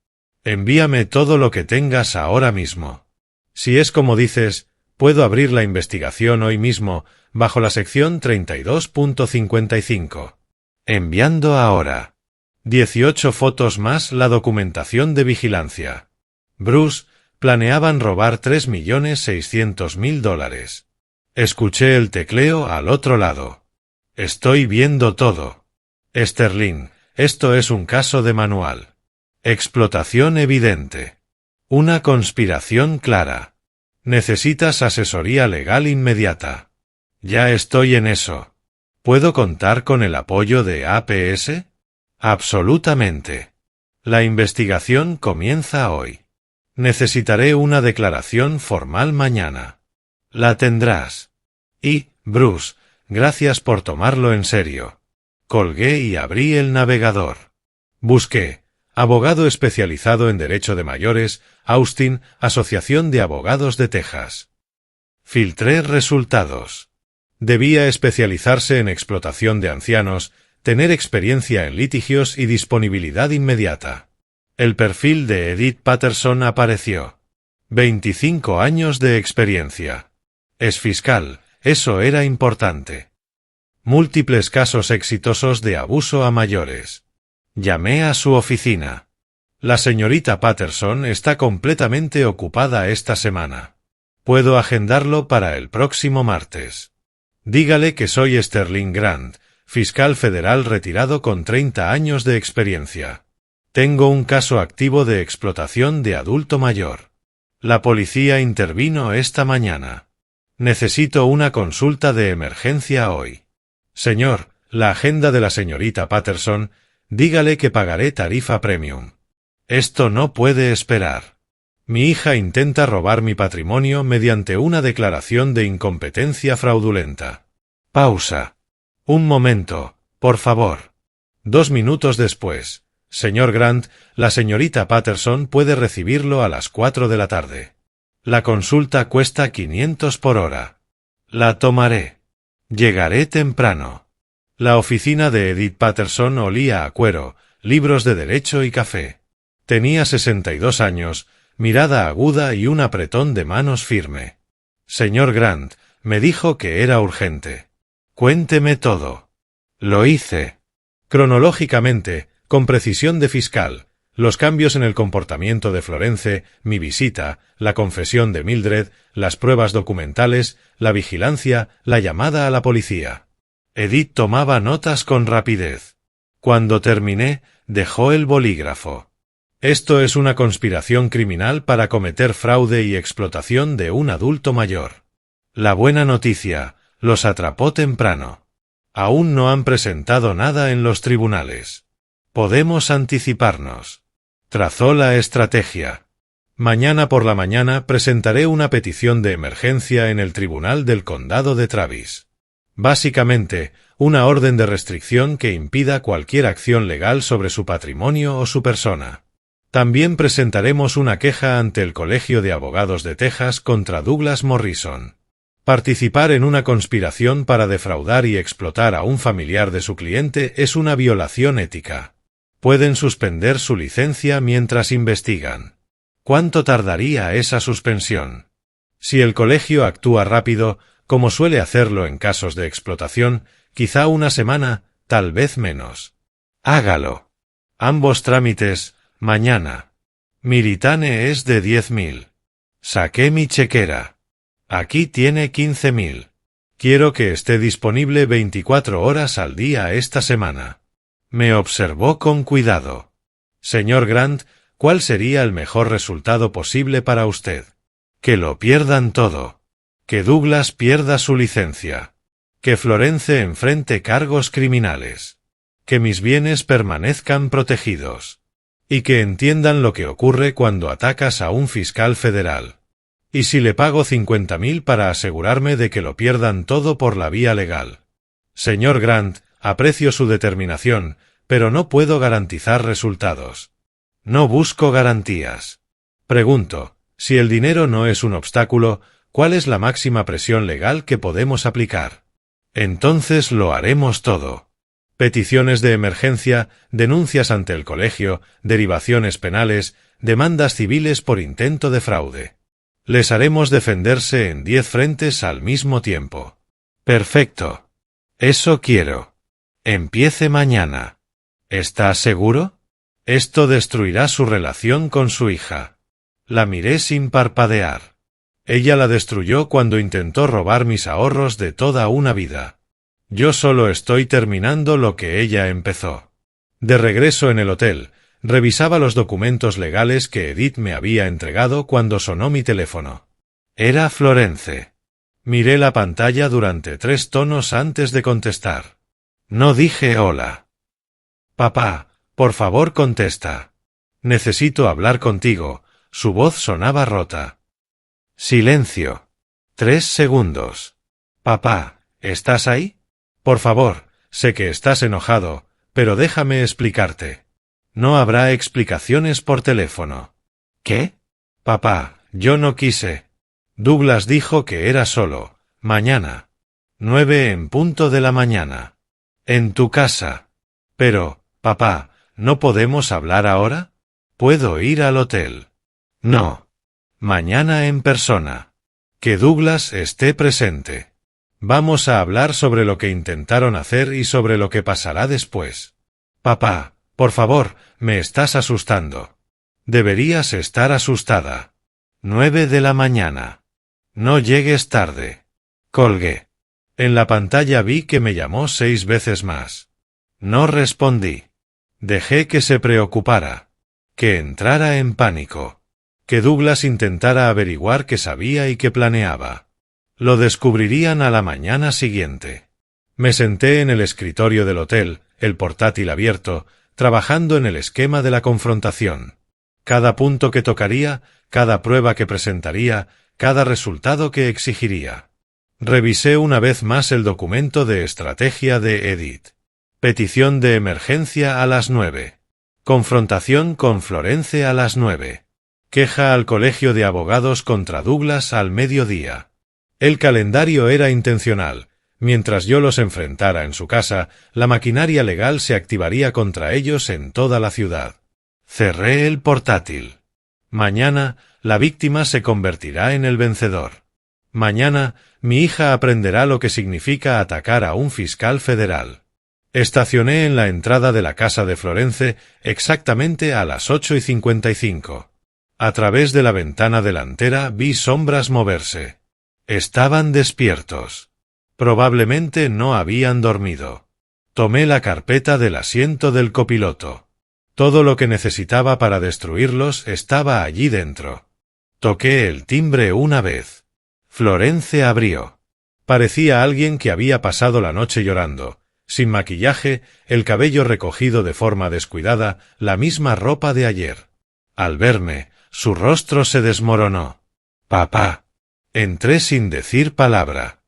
Envíame todo lo que tengas ahora mismo. Si es como dices, puedo abrir la investigación hoy mismo, bajo la sección 32.55. Enviando ahora. 18 fotos más la documentación de vigilancia. Bruce, planeaban robar $3.600.000. Escuché el tecleo al otro lado. Estoy viendo todo. Sterling, esto es un caso de manual. Explotación evidente. Una conspiración clara. Necesitas asesoría legal inmediata. Ya estoy en eso. ¿Puedo contar con el apoyo de APS? Absolutamente. La investigación comienza hoy. Necesitaré una declaración formal mañana. La tendrás. Y, Bruce, gracias por tomarlo en serio. Colgué y abrí el navegador. Busqué. Abogado especializado en Derecho de Mayores, Austin, Asociación de Abogados de Texas. Filtré resultados. Debía especializarse en explotación de ancianos, tener experiencia en litigios y disponibilidad inmediata. El perfil de Edith Patterson apareció. 25 años de experiencia. Es fiscal, eso era importante. Múltiples casos exitosos de abuso a mayores. Llamé a su oficina. La señorita Patterson está completamente ocupada esta semana. Puedo agendarlo para el próximo martes. Dígale que soy Sterling Grant, fiscal federal retirado con 30 años de experiencia. Tengo un caso activo de explotación de adulto mayor. La policía intervino esta mañana. Necesito una consulta de emergencia hoy. Señor, la agenda de la señorita Patterson, dígale que pagaré tarifa premium. Esto no puede esperar. Mi hija intenta robar mi patrimonio mediante una declaración de incompetencia fraudulenta. Pausa. Un momento, por favor. 2 minutos después. Señor Grant, la señorita Patterson puede recibirlo a las 4 de la tarde. La consulta cuesta 500 por hora. La tomaré. Llegaré temprano. La oficina de Edith Patterson olía a cuero, libros de derecho y café. Tenía 62 años, mirada aguda y un apretón de manos firme. Señor Grant, me dijo que era urgente. Cuénteme todo. Lo hice. Cronológicamente, con precisión de fiscal, los cambios en el comportamiento de Florence, mi visita, la confesión de Mildred, las pruebas documentales, la vigilancia, la llamada a la policía. Edith tomaba notas con rapidez. Cuando terminé, dejó el bolígrafo. Esto es una conspiración criminal para cometer fraude y explotación de un adulto mayor. La buena noticia, los atrapó temprano. Aún no han presentado nada en los tribunales. Podemos anticiparnos. Trazó la estrategia. Mañana por la mañana presentaré una petición de emergencia en el Tribunal del Condado de Travis. Básicamente, una orden de restricción que impida cualquier acción legal sobre su patrimonio o su persona. También presentaremos una queja ante el Colegio de Abogados de Texas contra Douglas Morrison. Participar en una conspiración para defraudar y explotar a un familiar de su cliente es una violación ética. Pueden suspender su licencia mientras investigan. ¿Cuánto tardaría esa suspensión? Si el colegio actúa rápido, como suele hacerlo en casos de explotación, quizá una semana, tal vez menos. Hágalo. Ambos trámites, mañana. Mi ritane es de 10.000. Saqué mi chequera. Aquí tiene 15.000. Quiero que esté disponible 24 horas al día esta semana. Me observó con cuidado. Señor Grant, ¿cuál sería el mejor resultado posible para usted? Que lo pierdan todo. Que Douglas pierda su licencia. Que Florence enfrente cargos criminales. Que mis bienes permanezcan protegidos. Y que entiendan lo que ocurre cuando atacas a un fiscal federal. ¿Y si le pago 50.000 para asegurarme de que lo pierdan todo por la vía legal? Señor Grant, aprecio su determinación, pero no puedo garantizar resultados. No busco garantías. Pregunto, si el dinero no es un obstáculo, ¿cuál es la máxima presión legal que podemos aplicar? Entonces lo haremos todo. Peticiones de emergencia, denuncias ante el colegio, derivaciones penales, demandas civiles por intento de fraude. Les haremos defenderse en 10 frentes al mismo tiempo. Perfecto. Eso quiero. Empiece mañana. ¿Está seguro? Esto destruirá su relación con su hija. La miré sin parpadear. Ella la destruyó cuando intentó robar mis ahorros de toda una vida. Yo solo estoy terminando lo que ella empezó. De regreso en el hotel, revisaba los documentos legales que Edith me había entregado cuando sonó mi teléfono. Era Florence. Miré la pantalla durante 3 tonos antes de contestar. No dije hola. Papá, por favor contesta. Necesito hablar contigo. Su voz sonaba rota. Silencio. 3 segundos. Papá, ¿estás ahí? Por favor, sé que estás enojado, pero déjame explicarte. No habrá explicaciones por teléfono. ¿Qué? Papá, yo no quise. Douglas dijo que era solo, mañana. 9 en punto de la mañana. En tu casa. Pero, papá, ¿no podemos hablar ahora? ¿Puedo ir al hotel? No. Mañana en persona. Que Douglas esté presente. Vamos a hablar sobre lo que intentaron hacer y sobre lo que pasará después. Papá, por favor, me estás asustando. Deberías estar asustada. 9 de la mañana. No llegues tarde. Colgué. En la pantalla vi que me llamó 6 veces más. No respondí. Dejé que se preocupara. Que entrara en pánico. Que Douglas intentara averiguar qué sabía y qué planeaba. Lo descubrirían a la mañana siguiente. Me senté en el escritorio del hotel, el portátil abierto, trabajando en el esquema de la confrontación. Cada punto que tocaría, cada prueba que presentaría, cada resultado que exigiría. Revisé una vez más el documento de estrategia de Edith. Petición de emergencia a las 9. Confrontación con Florence a las 9. Queja al Colegio de Abogados contra Douglas al mediodía. El calendario era intencional. Mientras yo los enfrentara en su casa, la maquinaria legal se activaría contra ellos en toda la ciudad. Cerré el portátil. Mañana, la víctima se convertirá en el vencedor. Mañana, mi hija aprenderá lo que significa atacar a un fiscal federal. Estacioné en la entrada de la casa de Florence exactamente a las 8:55. A través de la ventana delantera vi sombras moverse. Estaban despiertos. Probablemente no habían dormido. Tomé la carpeta del asiento del copiloto. Todo lo que necesitaba para destruirlos estaba allí dentro. Toqué el timbre una vez. Florence abrió. Parecía alguien que había pasado la noche llorando, sin maquillaje, el cabello recogido de forma descuidada, la misma ropa de ayer. Al verme, su rostro se desmoronó. «Papá». Entré sin decir palabra.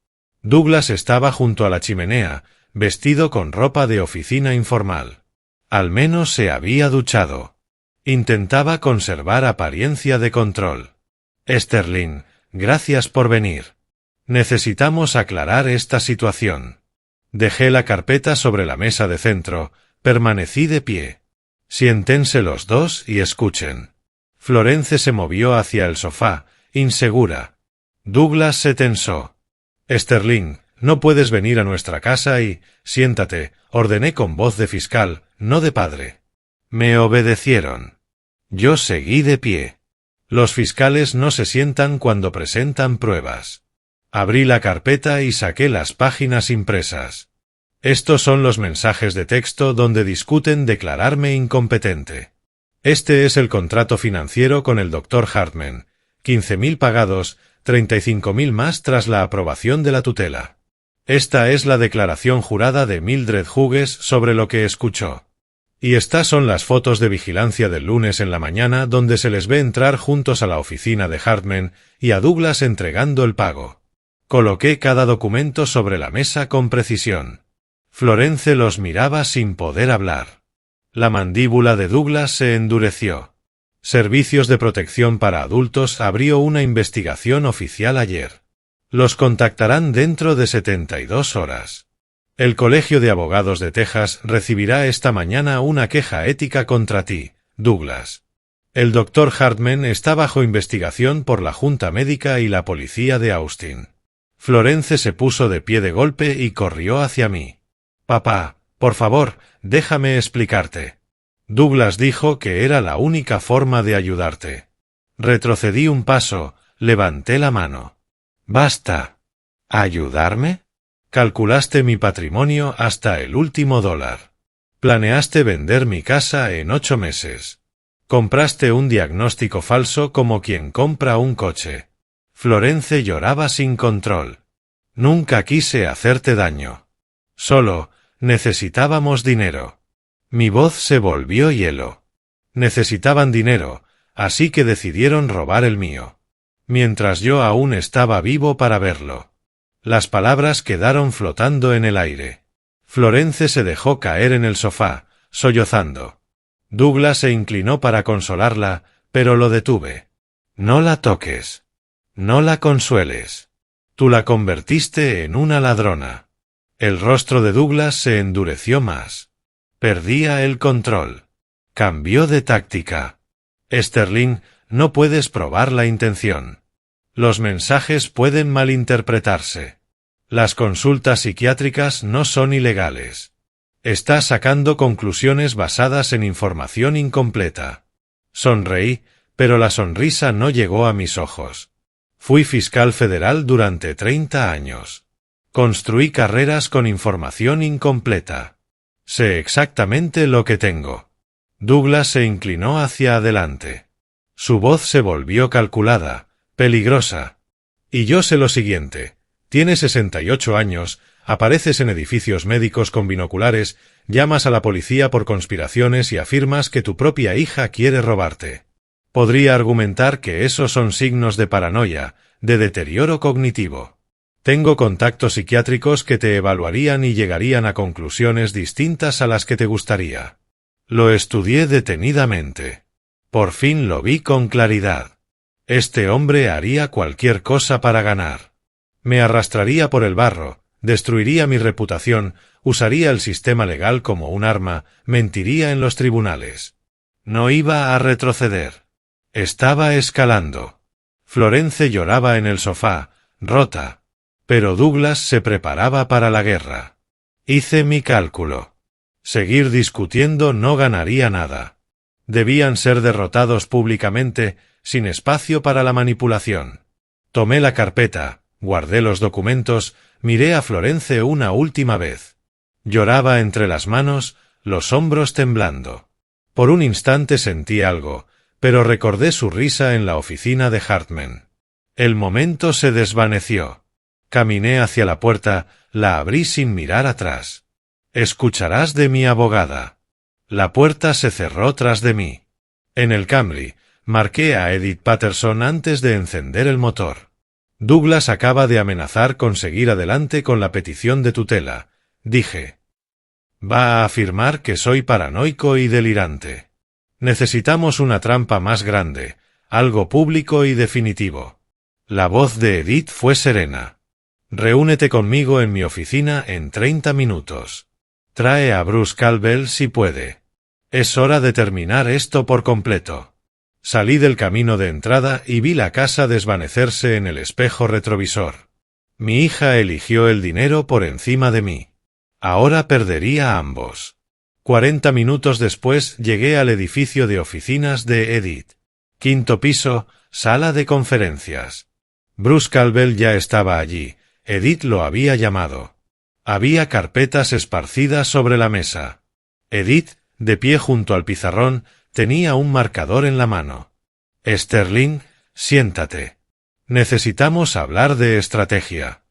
Douglas estaba junto a la chimenea, vestido con ropa de oficina informal. Al menos se había duchado. Intentaba conservar apariencia de control. «Sterling, gracias por venir. Necesitamos aclarar esta situación». Dejé la carpeta sobre la mesa de centro, permanecí de pie. Siéntense los dos y escuchen. Florence se movió hacia el sofá, insegura. Douglas se tensó. «Sterling, no puedes venir a nuestra casa y... siéntate», ordené con voz de fiscal, no de padre. Me obedecieron. Yo seguí de pie. Los fiscales no se sientan cuando presentan pruebas. Abrí la carpeta y saqué las páginas impresas. Estos son los mensajes de texto donde discuten declararme incompetente. Este es el contrato financiero con el Dr. Hartman. 15.000 pagados, 35.000 más tras la aprobación de la tutela. Esta es la declaración jurada de Mildred Hughes sobre lo que escuchó. Y estas son las fotos de vigilancia del lunes en la mañana donde se les ve entrar juntos a la oficina de Hartman y a Douglas entregando el pago. Coloqué cada documento sobre la mesa con precisión. Florence los miraba sin poder hablar. La mandíbula de Douglas se endureció. Servicios de Protección para Adultos abrió una investigación oficial ayer. Los contactarán dentro de 72 horas. El Colegio de Abogados de Texas recibirá esta mañana una queja ética contra ti, Douglas. El Dr. Hartman está bajo investigación por la Junta Médica y la Policía de Austin. Florence se puso de pie de golpe y corrió hacia mí. «Papá, por favor, déjame explicarte». Douglas dijo que era la única forma de ayudarte. Retrocedí un paso, levanté la mano. «Basta». ¿Ayudarme? Calculaste mi patrimonio hasta el último dólar. Planeaste vender mi casa en 8 meses. Compraste un diagnóstico falso como quien compra un coche. Florence lloraba sin control. Nunca quise hacerte daño. Solo, necesitábamos dinero. Mi voz se volvió hielo. Necesitaban dinero, así que decidieron robar el mío. Mientras yo aún estaba vivo para verlo. Las palabras quedaron flotando en el aire. Florence se dejó caer en el sofá, sollozando. Douglas se inclinó para consolarla, pero lo detuve. «No la toques. No la consueles. Tú la convertiste en una ladrona». El rostro de Douglas se endureció más. Perdía el control. Cambió de táctica. «Sterling, no puedes probar la intención. Los mensajes pueden malinterpretarse. Las consultas psiquiátricas no son ilegales. Está sacando conclusiones basadas en información incompleta. Sonreí, pero la sonrisa no llegó a mis ojos. Fui fiscal federal durante 30 años. Construí carreras con información incompleta. Sé exactamente lo que tengo. Douglas se inclinó hacia adelante. Su voz se volvió calculada, peligrosa. Y yo sé lo siguiente. Tienes 68 años, apareces en edificios médicos con binoculares, llamas a la policía por conspiraciones y afirmas que tu propia hija quiere robarte. Podría argumentar que esos son signos de paranoia, de deterioro cognitivo. Tengo contactos psiquiátricos que te evaluarían y llegarían a conclusiones distintas a las que te gustaría. Lo estudié detenidamente. Por fin lo vi con claridad. Este hombre haría cualquier cosa para ganar. Me arrastraría por el barro, destruiría mi reputación, usaría el sistema legal como un arma, mentiría en los tribunales. No iba a retroceder. Estaba escalando. Florence lloraba en el sofá, rota. Pero Douglas se preparaba para la guerra. Hice mi cálculo. Seguir discutiendo no ganaría nada. Debían ser derrotados públicamente, sin espacio para la manipulación. Tomé la carpeta. Guardé los documentos, miré a Florence una última vez. Lloraba entre las manos, los hombros temblando. Por un instante sentí algo, pero recordé su risa en la oficina de Hartman. El momento se desvaneció. Caminé hacia la puerta, la abrí sin mirar atrás. Escucharás de mi abogada. La puerta se cerró tras de mí. En el Camry, marqué a Edith Patterson antes de encender el motor. Douglas acaba de amenazar con seguir adelante con la petición de tutela, dije. Va a afirmar que soy paranoico y delirante. Necesitamos una trampa más grande, algo público y definitivo. La voz de Edith fue serena. Reúnete conmigo en mi oficina en 30 minutos. Trae a Bruce Caldwell si puede. Es hora de terminar esto por completo. Salí del camino de entrada y vi la casa desvanecerse en el espejo retrovisor. Mi hija eligió el dinero por encima de mí. Ahora perdería a ambos. 40 minutos después llegué al edificio de oficinas de Edith. 5º piso, sala de conferencias. Bruce Caldwell ya estaba allí. Edith lo había llamado. Había carpetas esparcidas sobre la mesa. Edith, de pie junto al pizarrón, tenía un marcador en la mano. Sterling, siéntate. Necesitamos hablar de estrategia.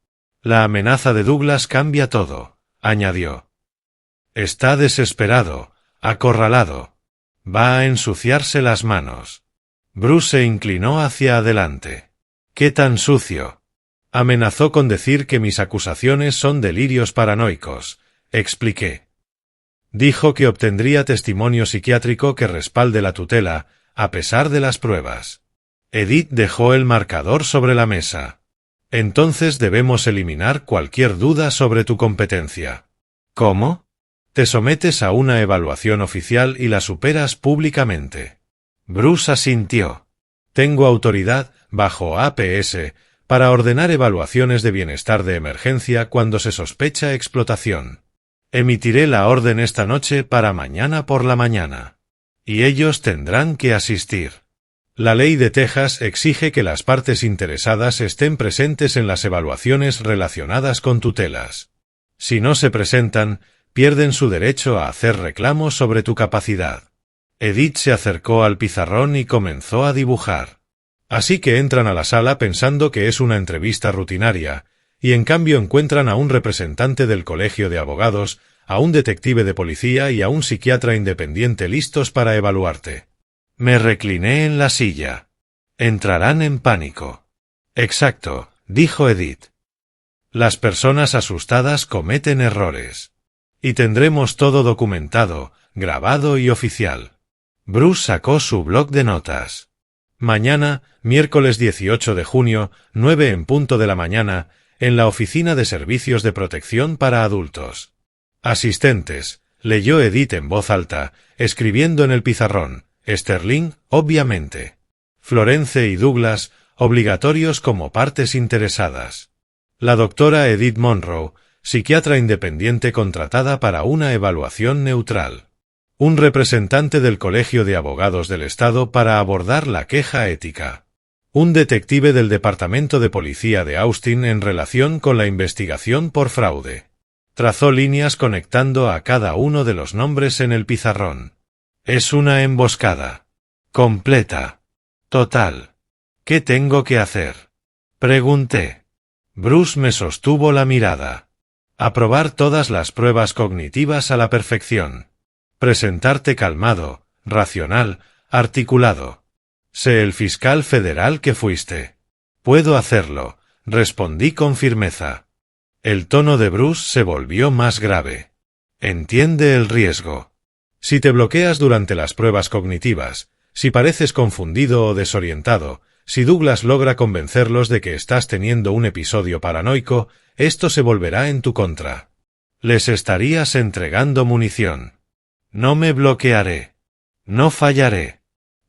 La amenaza de Douglas cambia todo, añadió. Está desesperado, acorralado. Va a ensuciarse las manos. Bruce se inclinó hacia adelante. ¿Qué tan sucio? Amenazó con decir que mis acusaciones son delirios paranoicos, expliqué. Dijo que obtendría testimonio psiquiátrico que respalde la tutela, a pesar de las pruebas. Edith dejó el marcador sobre la mesa. Entonces debemos eliminar cualquier duda sobre tu competencia. ¿Cómo? Te sometes a una evaluación oficial y la superas públicamente. Bruce asintió. Tengo autoridad, bajo APS, para ordenar evaluaciones de bienestar de emergencia cuando se sospecha explotación. Emitiré la orden esta noche para mañana por la mañana. Y ellos tendrán que asistir. La ley de Texas exige que las partes interesadas estén presentes en las evaluaciones relacionadas con tutelas. Si no se presentan, pierden su derecho a hacer reclamos sobre tu capacidad. Edith se acercó al pizarrón y comenzó a dibujar. Así que entran a la sala pensando que es una entrevista rutinaria, y en cambio encuentran a un representante del colegio de abogados, a un detective de policía y a un psiquiatra independiente listos para evaluarte. Me recliné en la silla. Entrarán en pánico. Exacto, dijo Edith. Las personas asustadas cometen errores. Y tendremos todo documentado, grabado y oficial. Bruce sacó su bloc de notas. Mañana, miércoles 18 de junio, 9 en punto de la mañana, en la Oficina de Servicios de Protección para Adultos. Asistentes, leyó Edith en voz alta, escribiendo en el pizarrón. Sterling, obviamente. Florence y Douglas, obligatorios como partes interesadas. La doctora Edith Monroe, psiquiatra independiente contratada para una evaluación neutral. Un representante del Colegio de Abogados del Estado para abordar la queja ética. Un detective del Departamento de Policía de Austin en relación con la investigación por fraude. Trazó líneas conectando a cada uno de los nombres en el pizarrón. Es una emboscada. Completa. Total. ¿Qué tengo que hacer? Pregunté. Bruce me sostuvo la mirada. Aprobar todas las pruebas cognitivas a la perfección. Presentarte calmado, racional, articulado. Sé el fiscal federal que fuiste. Puedo hacerlo, respondí con firmeza. El tono de Bruce se volvió más grave. Entiende el riesgo. Si te bloqueas durante las pruebas cognitivas, si pareces confundido o desorientado, si Douglas logra convencerlos de que estás teniendo un episodio paranoico, esto se volverá en tu contra. Les estarías entregando munición. No me bloquearé. No fallaré.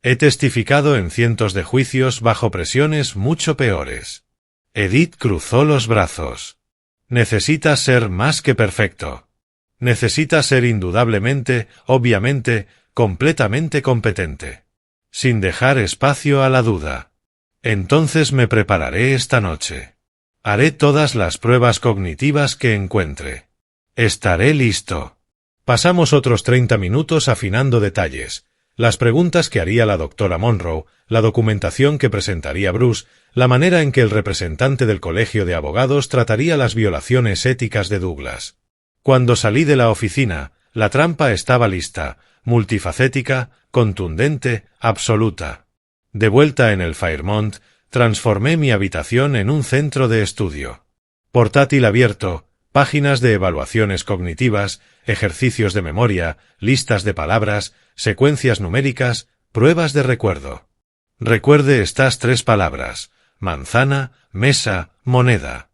He testificado en cientos de juicios bajo presiones mucho peores. Edith cruzó los brazos. Necesitas ser más que perfecto. Necesitas ser indudablemente, obviamente, completamente competente. Sin dejar espacio a la duda. Entonces me prepararé esta noche. Haré todas las pruebas cognitivas que encuentre. Estaré listo. Pasamos otros 30 minutos afinando detalles. Las preguntas que haría la doctora Monroe, la documentación que presentaría Bruce, la manera en que el representante del Colegio de Abogados trataría las violaciones éticas de Douglas. Cuando salí de la oficina, la trampa estaba lista, multifacética, contundente, absoluta. De vuelta en el Fairmont, transformé mi habitación en un centro de estudio. Portátil abierto, páginas de evaluaciones cognitivas, ejercicios de memoria, listas de palabras, secuencias numéricas, pruebas de recuerdo. Recuerde estas 3 palabras: manzana, mesa, moneda.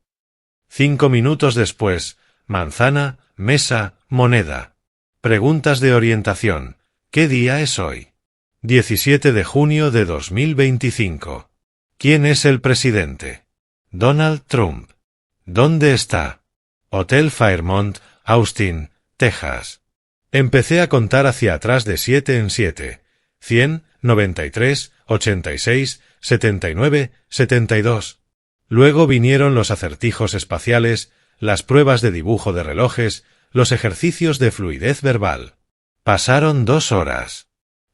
5 minutos después, manzana, mesa, moneda. Preguntas de orientación. ¿Qué día es hoy? 17 de junio de 2025. ¿Quién es el presidente? Donald Trump. ¿Dónde está? Hotel Fairmont, Austin, Texas. Empecé a contar hacia atrás de 7 en 7. 100, 93, 86, 79, 72. Luego vinieron los acertijos espaciales, las pruebas de dibujo de relojes, los ejercicios de fluidez verbal. Pasaron 2 horas.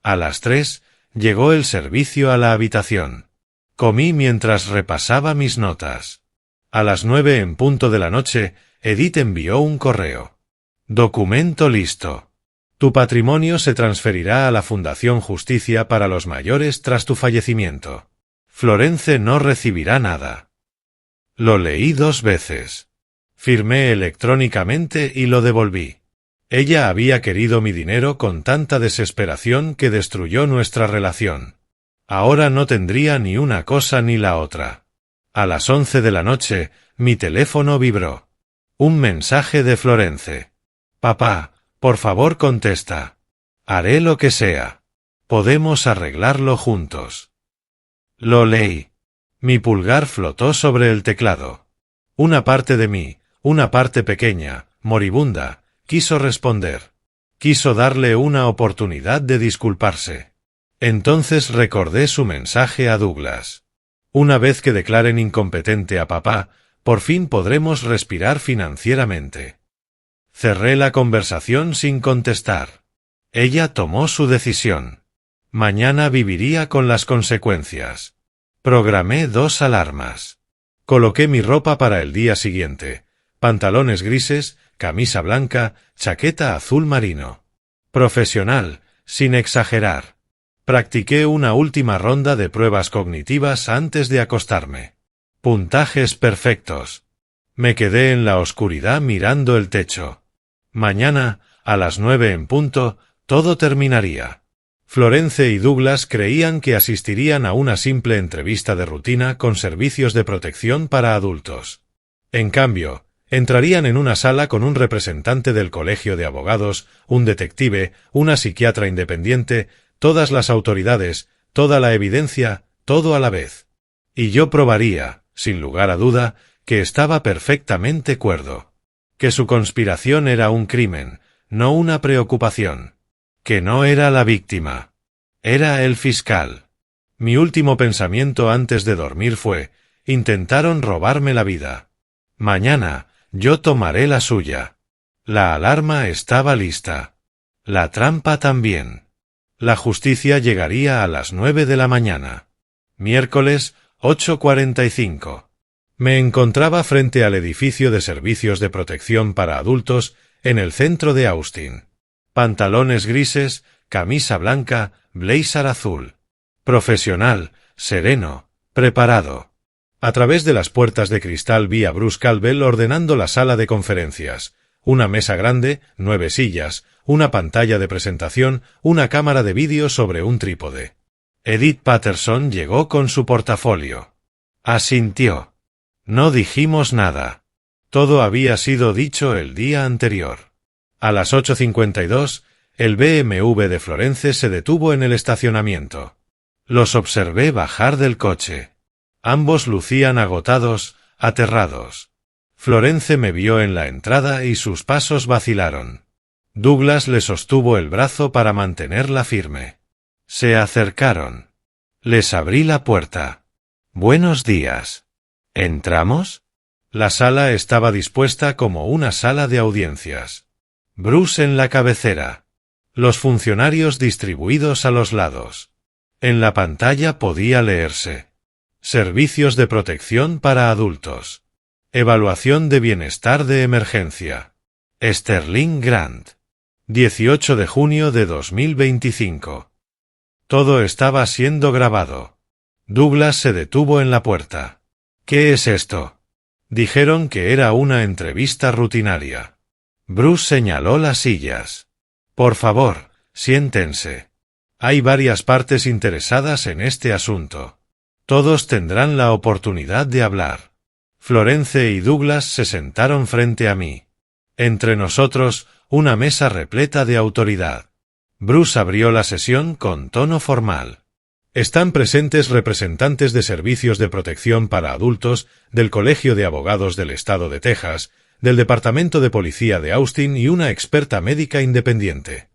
A las 3, llegó el servicio a la habitación. Comí mientras repasaba mis notas. A las 9 en punto de la noche, Edith envió un correo. Documento listo. Tu patrimonio se transferirá a la Fundación Justicia para los Mayores tras tu fallecimiento. Florence no recibirá nada. Lo leí 2 veces. Firmé electrónicamente y lo devolví. Ella había querido mi dinero con tanta desesperación que destruyó nuestra relación. Ahora no tendría ni una cosa ni la otra. A las 11 de la noche, mi teléfono vibró. Un mensaje de Florence. Papá, por favor contesta. Haré lo que sea. Podemos arreglarlo juntos. Lo leí. Mi pulgar flotó sobre el teclado. Una parte de mí, una parte pequeña, moribunda, quiso responder. Quiso darle una oportunidad de disculparse. Entonces recordé su mensaje a Douglas. Una vez que declaren incompetente a papá, por fin podremos respirar financieramente. Cerré la conversación sin contestar. Ella tomó su decisión. Mañana viviría con las consecuencias. Programé 2 alarmas. Coloqué mi ropa para el día siguiente. Pantalones grises, camisa blanca, chaqueta azul marino. Profesional, sin exagerar. Practiqué una última ronda de pruebas cognitivas antes de acostarme. Puntajes perfectos. Me quedé en la oscuridad mirando el techo. Mañana, a las 9 en punto, todo terminaría. Florence y Douglas creían que asistirían a una simple entrevista de rutina con servicios de protección para adultos. En cambio, entrarían en una sala con un representante del Colegio de Abogados, un detective, una psiquiatra independiente, todas las autoridades, toda la evidencia, todo a la vez. Y yo probaría, sin lugar a duda, que estaba perfectamente cuerdo, que su conspiración era un crimen, no una preocupación, que no era la víctima, era el fiscal. Mi último pensamiento antes de dormir fue: intentaron robarme la vida. Mañana, yo tomaré la suya. La alarma estaba lista. La trampa también. La justicia llegaría a las 9 de la mañana. Miércoles, 8:45. Me encontraba frente al edificio de servicios de protección para adultos en el centro de Austin. Pantalones grises, camisa blanca, blazer azul. Profesional, sereno, preparado. A través de las puertas de cristal vi a Bruce Caldwell ordenando la sala de conferencias. Una mesa grande, 9 sillas, una pantalla de presentación, una cámara de vídeo sobre un trípode. Edith Patterson llegó con su portafolio. Asintió. No dijimos nada. Todo había sido dicho el día anterior. A las 8:52, el BMW de Florence se detuvo en el estacionamiento. Los observé bajar del coche. Ambos lucían agotados, aterrados. Florence me vio en la entrada y sus pasos vacilaron. Douglas le sostuvo el brazo para mantenerla firme. Se acercaron. Les abrí la puerta. Buenos días. ¿Entramos? La sala estaba dispuesta como una sala de audiencias. Bruce en la cabecera. Los funcionarios distribuidos a los lados. En la pantalla podía leerse: Servicios de protección para adultos. Evaluación de bienestar de emergencia. Sterling Grant. 18 de junio de 2025. Todo estaba siendo grabado. Douglas se detuvo en la puerta. ¿Qué es esto? Dijeron que era una entrevista rutinaria. Bruce señaló las sillas. Por favor, siéntense. Hay varias partes interesadas en este asunto. Todos tendrán la oportunidad de hablar. Florence y Douglas se sentaron frente a mí. Entre nosotros, una mesa repleta de autoridad. Bruce abrió la sesión con tono formal. Están presentes representantes de servicios de protección para adultos, del Colegio de Abogados del Estado de Texas, del Departamento de Policía de Austin y una experta médica independiente.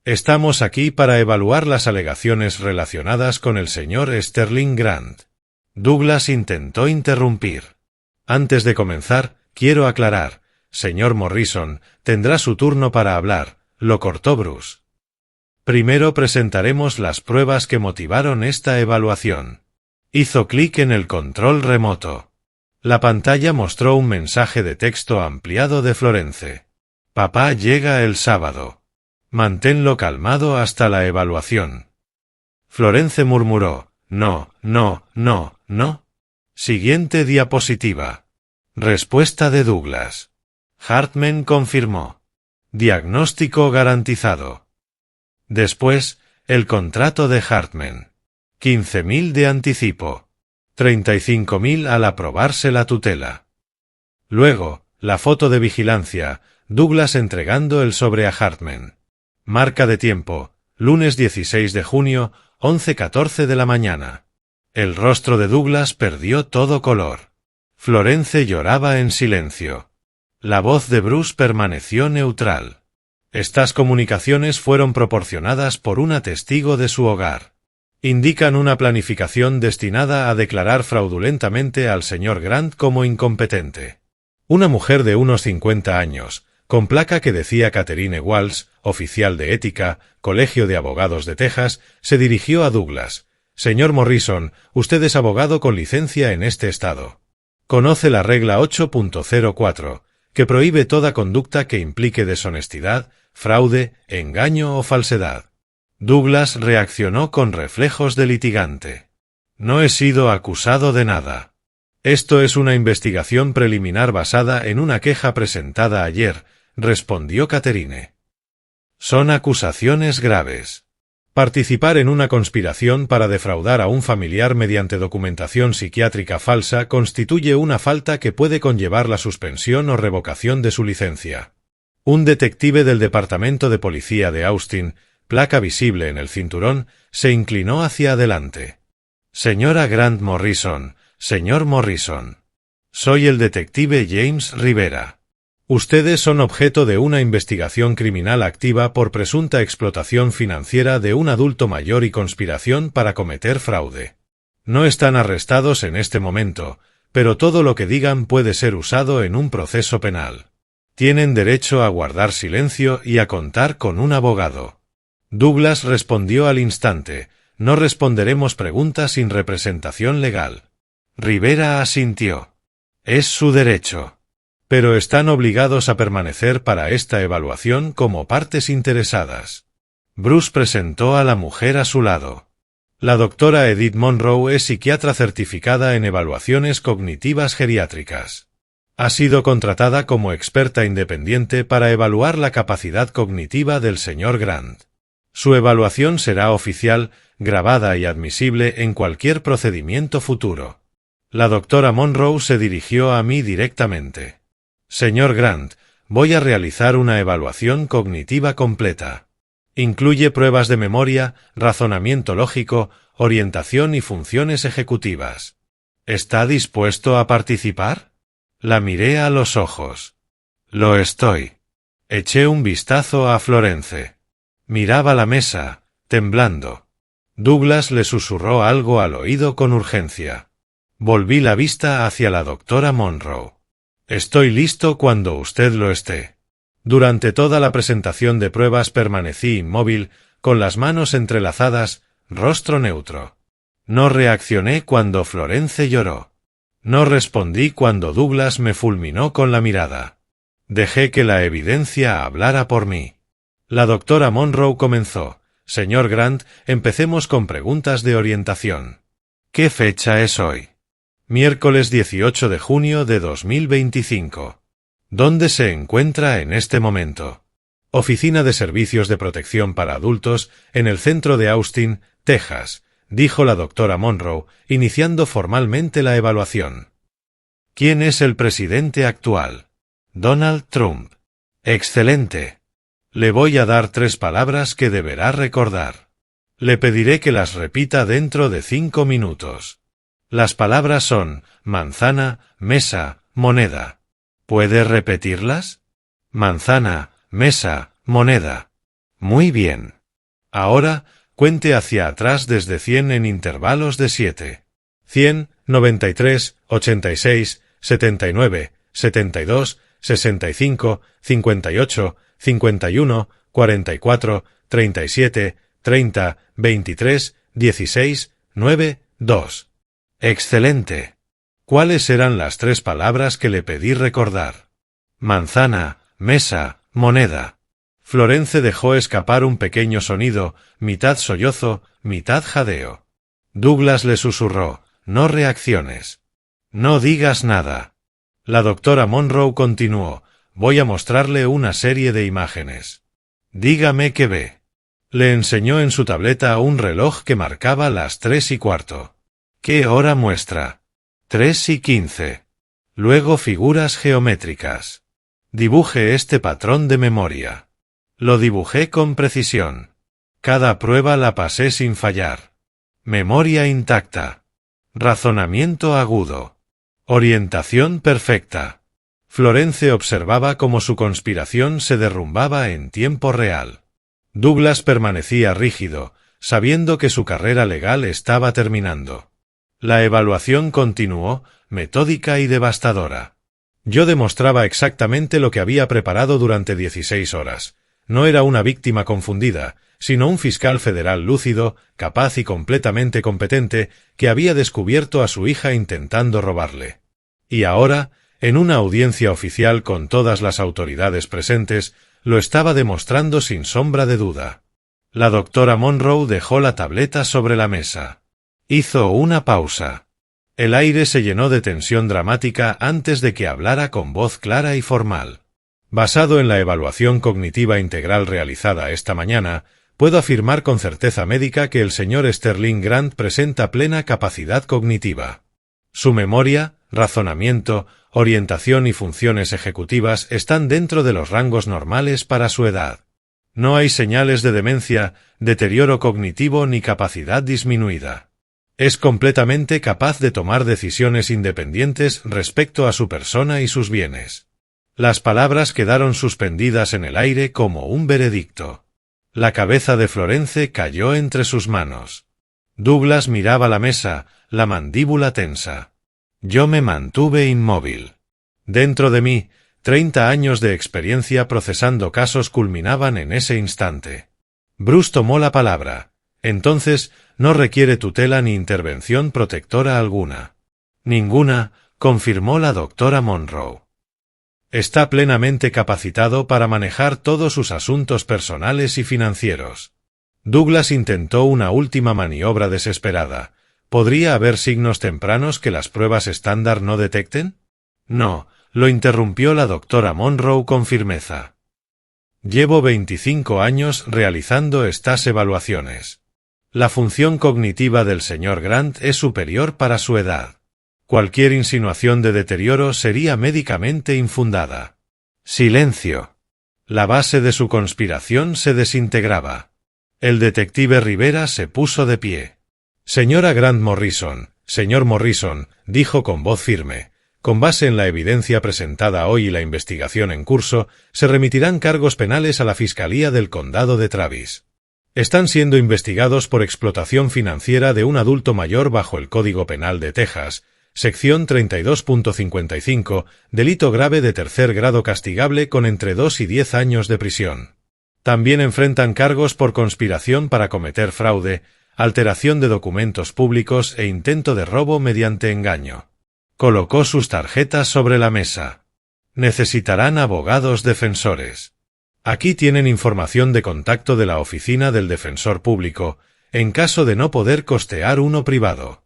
Estamos aquí para evaluar las alegaciones relacionadas con el señor Sterling Grant. Douglas intentó interrumpir. Antes de comenzar, quiero aclarar, señor Morrison, tendrá su turno para hablar, lo cortó Bruce. Primero presentaremos las pruebas que motivaron esta evaluación. Hizo clic en el control remoto. La pantalla mostró un mensaje de texto ampliado de Florence. Papá llega el sábado. Manténlo calmado hasta la evaluación. Florence murmuró: no, no, no, no. Siguiente diapositiva. Respuesta de Douglas. Hartman confirmó. Diagnóstico garantizado. Después, el contrato de Hartman. 15.000 de anticipo. 35.000 al aprobarse la tutela. Luego, la foto de vigilancia, Douglas entregando el sobre a Hartman. Marca de tiempo, lunes 16 de junio, 11:14 de la mañana. El rostro de Douglas perdió todo color. Florence lloraba en silencio. La voz de Bruce permaneció neutral. Estas comunicaciones fueron proporcionadas por una testigo de su hogar. Indican una planificación destinada a declarar fraudulentamente al señor Grant como incompetente. Una mujer de unos 50 años, con placa que decía Catherine Walsh, oficial de ética, Colegio de Abogados de Texas, se dirigió a Douglas. Señor Morrison, usted es abogado con licencia en este estado. Conoce la regla 8.04, que prohíbe toda conducta que implique deshonestidad, fraude, engaño o falsedad. Douglas reaccionó con reflejos de litigante. No he sido acusado de nada. Esto es una investigación preliminar basada en una queja presentada ayer, respondió Catherine. Son acusaciones graves. Participar en una conspiración para defraudar a un familiar mediante documentación psiquiátrica falsa constituye una falta que puede conllevar la suspensión o revocación de su licencia. Un detective del Departamento de Policía de Austin, placa visible en el cinturón, se inclinó hacia adelante. Señora Grant Morrison, señor Morrison. Soy el detective James Rivera. Ustedes son objeto de una investigación criminal activa por presunta explotación financiera de un adulto mayor y conspiración para cometer fraude. No están arrestados en este momento, pero todo lo que digan puede ser usado en un proceso penal. Tienen derecho a guardar silencio y a contar con un abogado. Douglas respondió al instante: no responderemos preguntas sin representación legal. Rivera asintió. Es su derecho. Pero están obligados a permanecer para esta evaluación como partes interesadas. Bruce presentó a la mujer a su lado. La doctora Edith Monroe es psiquiatra certificada en evaluaciones cognitivas geriátricas. Ha sido contratada como experta independiente para evaluar la capacidad cognitiva del señor Grant. Su evaluación será oficial, grabada y admisible en cualquier procedimiento futuro. La doctora Monroe se dirigió a mí directamente. Señor Grant, voy a realizar una evaluación cognitiva completa. Incluye pruebas de memoria, razonamiento lógico, orientación y funciones ejecutivas. ¿Está dispuesto a participar? La miré a los ojos. Lo estoy. Eché un vistazo a Florence. Miraba la mesa, temblando. Douglas le susurró algo al oído con urgencia. Volví la vista hacia la doctora Monroe. Estoy listo cuando usted lo esté. Durante toda la presentación de pruebas permanecí inmóvil, con las manos entrelazadas, rostro neutro. No reaccioné cuando Florence lloró. No respondí cuando Douglas me fulminó con la mirada. Dejé que la evidencia hablara por mí. La doctora Monroe comenzó. Señor Grant, empecemos con preguntas de orientación. ¿Qué fecha es hoy? Miércoles 18 de junio de 2025. ¿Dónde se encuentra en este momento? Oficina de Servicios de Protección para Adultos, en el centro de Austin, Texas, dijo la doctora Monroe, iniciando formalmente la evaluación. ¿Quién es el presidente actual? Donald Trump. Excelente. Le voy a dar 3 palabras que deberá recordar. Le pediré que las repita dentro de 5 minutos. Las palabras son manzana, mesa, moneda. ¿Puede repetirlas? Manzana, mesa, moneda. Muy bien. Ahora, cuente hacia atrás desde 100 en intervalos de 7. 100, 93, 86, 79, 72, 65, 58, 51, 44, 37, 30, 23, 16, 9, 2. Excelente. ¿Cuáles eran las 3 palabras que le pedí recordar? Manzana, mesa, moneda. Florence dejó escapar un pequeño sonido, mitad sollozo, mitad jadeo. Douglas le susurró, no reacciones. No digas nada. La doctora Monroe continuó, voy a mostrarle una serie de imágenes. Dígame qué ve. Le enseñó en su tableta un reloj que marcaba las 3:15. ¿Qué hora muestra? 3:15. Luego figuras geométricas. Dibuje este patrón de memoria. Lo dibujé con precisión. Cada prueba la pasé sin fallar. Memoria intacta. Razonamiento agudo. Orientación perfecta. Florence observaba cómo su conspiración se derrumbaba en tiempo real. Douglas permanecía rígido, sabiendo que su carrera legal estaba terminando. La evaluación continuó, metódica y devastadora. Yo demostraba exactamente lo que había preparado durante 16 horas. No era una víctima confundida, sino un fiscal federal lúcido, capaz y completamente competente, que había descubierto a su hija intentando robarle. Y ahora, en una audiencia oficial con todas las autoridades presentes, lo estaba demostrando sin sombra de duda. La doctora Monroe dejó la tableta sobre la mesa. Hizo una pausa. El aire se llenó de tensión dramática antes de que hablara con voz clara y formal. Basado en la evaluación cognitiva integral realizada esta mañana, puedo afirmar con certeza médica que el señor Sterling Grant presenta plena capacidad cognitiva. Su memoria, razonamiento, orientación y funciones ejecutivas están dentro de los rangos normales para su edad. No hay señales de demencia, deterioro cognitivo ni capacidad disminuida. Es completamente capaz de tomar decisiones independientes respecto a su persona y sus bienes. Las palabras quedaron suspendidas en el aire como un veredicto. La cabeza de Florence cayó entre sus manos. Douglas miraba la mesa, la mandíbula tensa. Yo me mantuve inmóvil. Dentro de mí, 30 años de experiencia procesando casos culminaban en ese instante. Bruce tomó la palabra. Entonces, no requiere tutela ni intervención protectora alguna. Ninguna, confirmó la doctora Monroe. Está plenamente capacitado para manejar todos sus asuntos personales y financieros. Douglas intentó una última maniobra desesperada. ¿Podría haber signos tempranos que las pruebas estándar no detecten? No, lo interrumpió la doctora Monroe con firmeza. Llevo 25 años realizando estas evaluaciones. La función cognitiva del señor Grant es superior para su edad. Cualquier insinuación de deterioro sería médicamente infundada. Silencio. La base de su conspiración se desintegraba. El detective Rivera se puso de pie. Señora Grant Morrison, señor Morrison, dijo con voz firme, con base en la evidencia presentada hoy y la investigación en curso, se remitirán cargos penales a la Fiscalía del Condado de Travis. Están siendo investigados por explotación financiera de un adulto mayor bajo el Código Penal de Texas, sección 32.55, delito grave de tercer grado castigable con entre 2 y 10 años de prisión. También enfrentan cargos por conspiración para cometer fraude, alteración de documentos públicos e intento de robo mediante engaño. Colocó sus tarjetas sobre la mesa. Necesitarán abogados defensores. Aquí tienen información de contacto de la oficina del defensor público, en caso de no poder costear uno privado.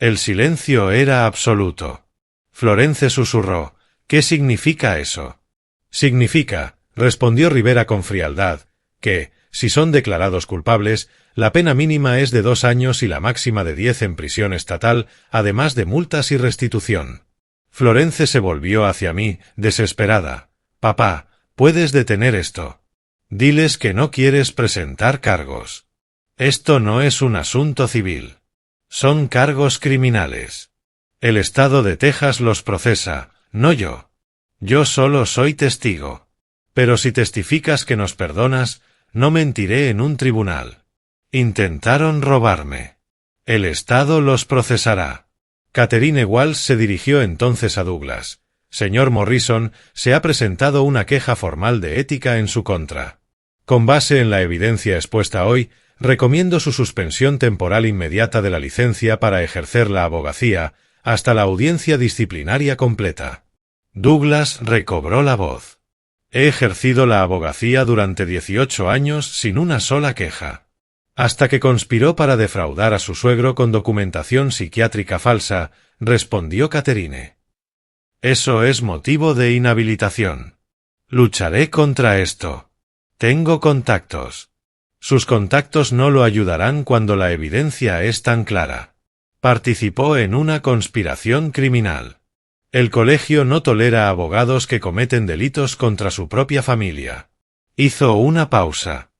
El silencio era absoluto. Florence susurró, ¿qué significa eso? Significa, respondió Rivera con frialdad, que, si son declarados culpables, la pena mínima es de 2 años y la máxima de 10 en prisión estatal, además de multas y restitución. Florence se volvió hacia mí, desesperada. Papá, puedes detener esto. Diles que no quieres presentar cargos. Esto no es un asunto civil. Son cargos criminales. El estado de Texas los procesa, no yo. Yo solo soy testigo. Pero si testificas que nos perdonas, no mentiré en un tribunal. Intentaron robarme. El Estado los procesará. Catherine Walsh se dirigió entonces a Douglas. Señor Morrison, se ha presentado una queja formal de ética en su contra. Con base en la evidencia expuesta hoy, recomiendo su suspensión temporal inmediata de la licencia para ejercer la abogacía hasta la audiencia disciplinaria completa. Douglas recobró la voz. He ejercido la abogacía durante 18 años sin una sola queja. Hasta que conspiró para defraudar a su suegro con documentación psiquiátrica falsa, respondió Catherine. Eso es motivo de inhabilitación. Lucharé contra esto. Tengo contactos. Sus contactos no lo ayudarán cuando la evidencia es tan clara. Participó en una conspiración criminal. El colegio no tolera abogados que cometen delitos contra su propia familia. Hizo una pausa.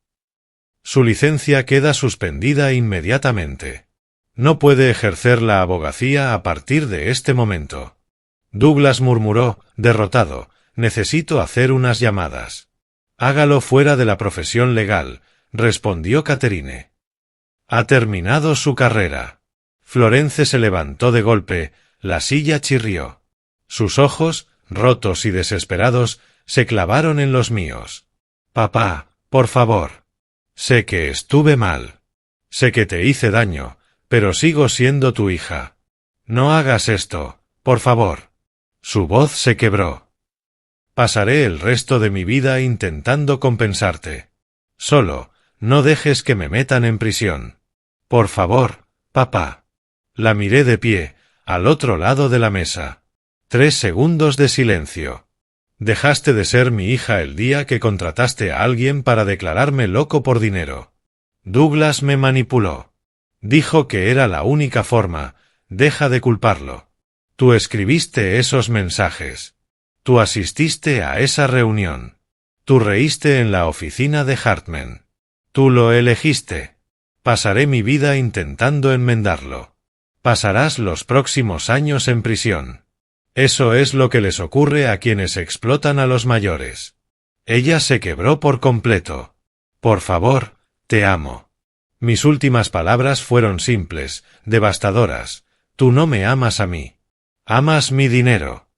Su licencia queda suspendida inmediatamente. No puede ejercer la abogacía a partir de este momento. Douglas murmuró, derrotado, necesito hacer unas llamadas. Hágalo fuera de la profesión legal, respondió Catherine. Ha terminado su carrera. Florence se levantó de golpe, la silla chirrió. Sus ojos, rotos y desesperados, se clavaron en los míos. Papá, por favor. Sé que estuve mal. Sé que te hice daño, pero sigo siendo tu hija. No hagas esto, por favor. Su voz se quebró. Pasaré el resto de mi vida intentando compensarte. Solo, no dejes que me metan en prisión. Por favor, papá. La miré de pie, al otro lado de la mesa. 3 segundos de silencio. Dejaste de ser mi hija el día que contrataste a alguien para declararme loco por dinero. Douglas me manipuló. Dijo que era la única forma, deja de culparlo. Tú escribiste esos mensajes. Tú asististe a esa reunión. Tú reíste en la oficina de Hartman. Tú lo elegiste. Pasaré mi vida intentando enmendarlo. Pasarás los próximos años en prisión. Eso es lo que les ocurre a quienes explotan a los mayores. Ella se quebró por completo. Por favor, te amo. Mis últimas palabras fueron simples, devastadoras. Tú no me amas a mí. Amas mi dinero.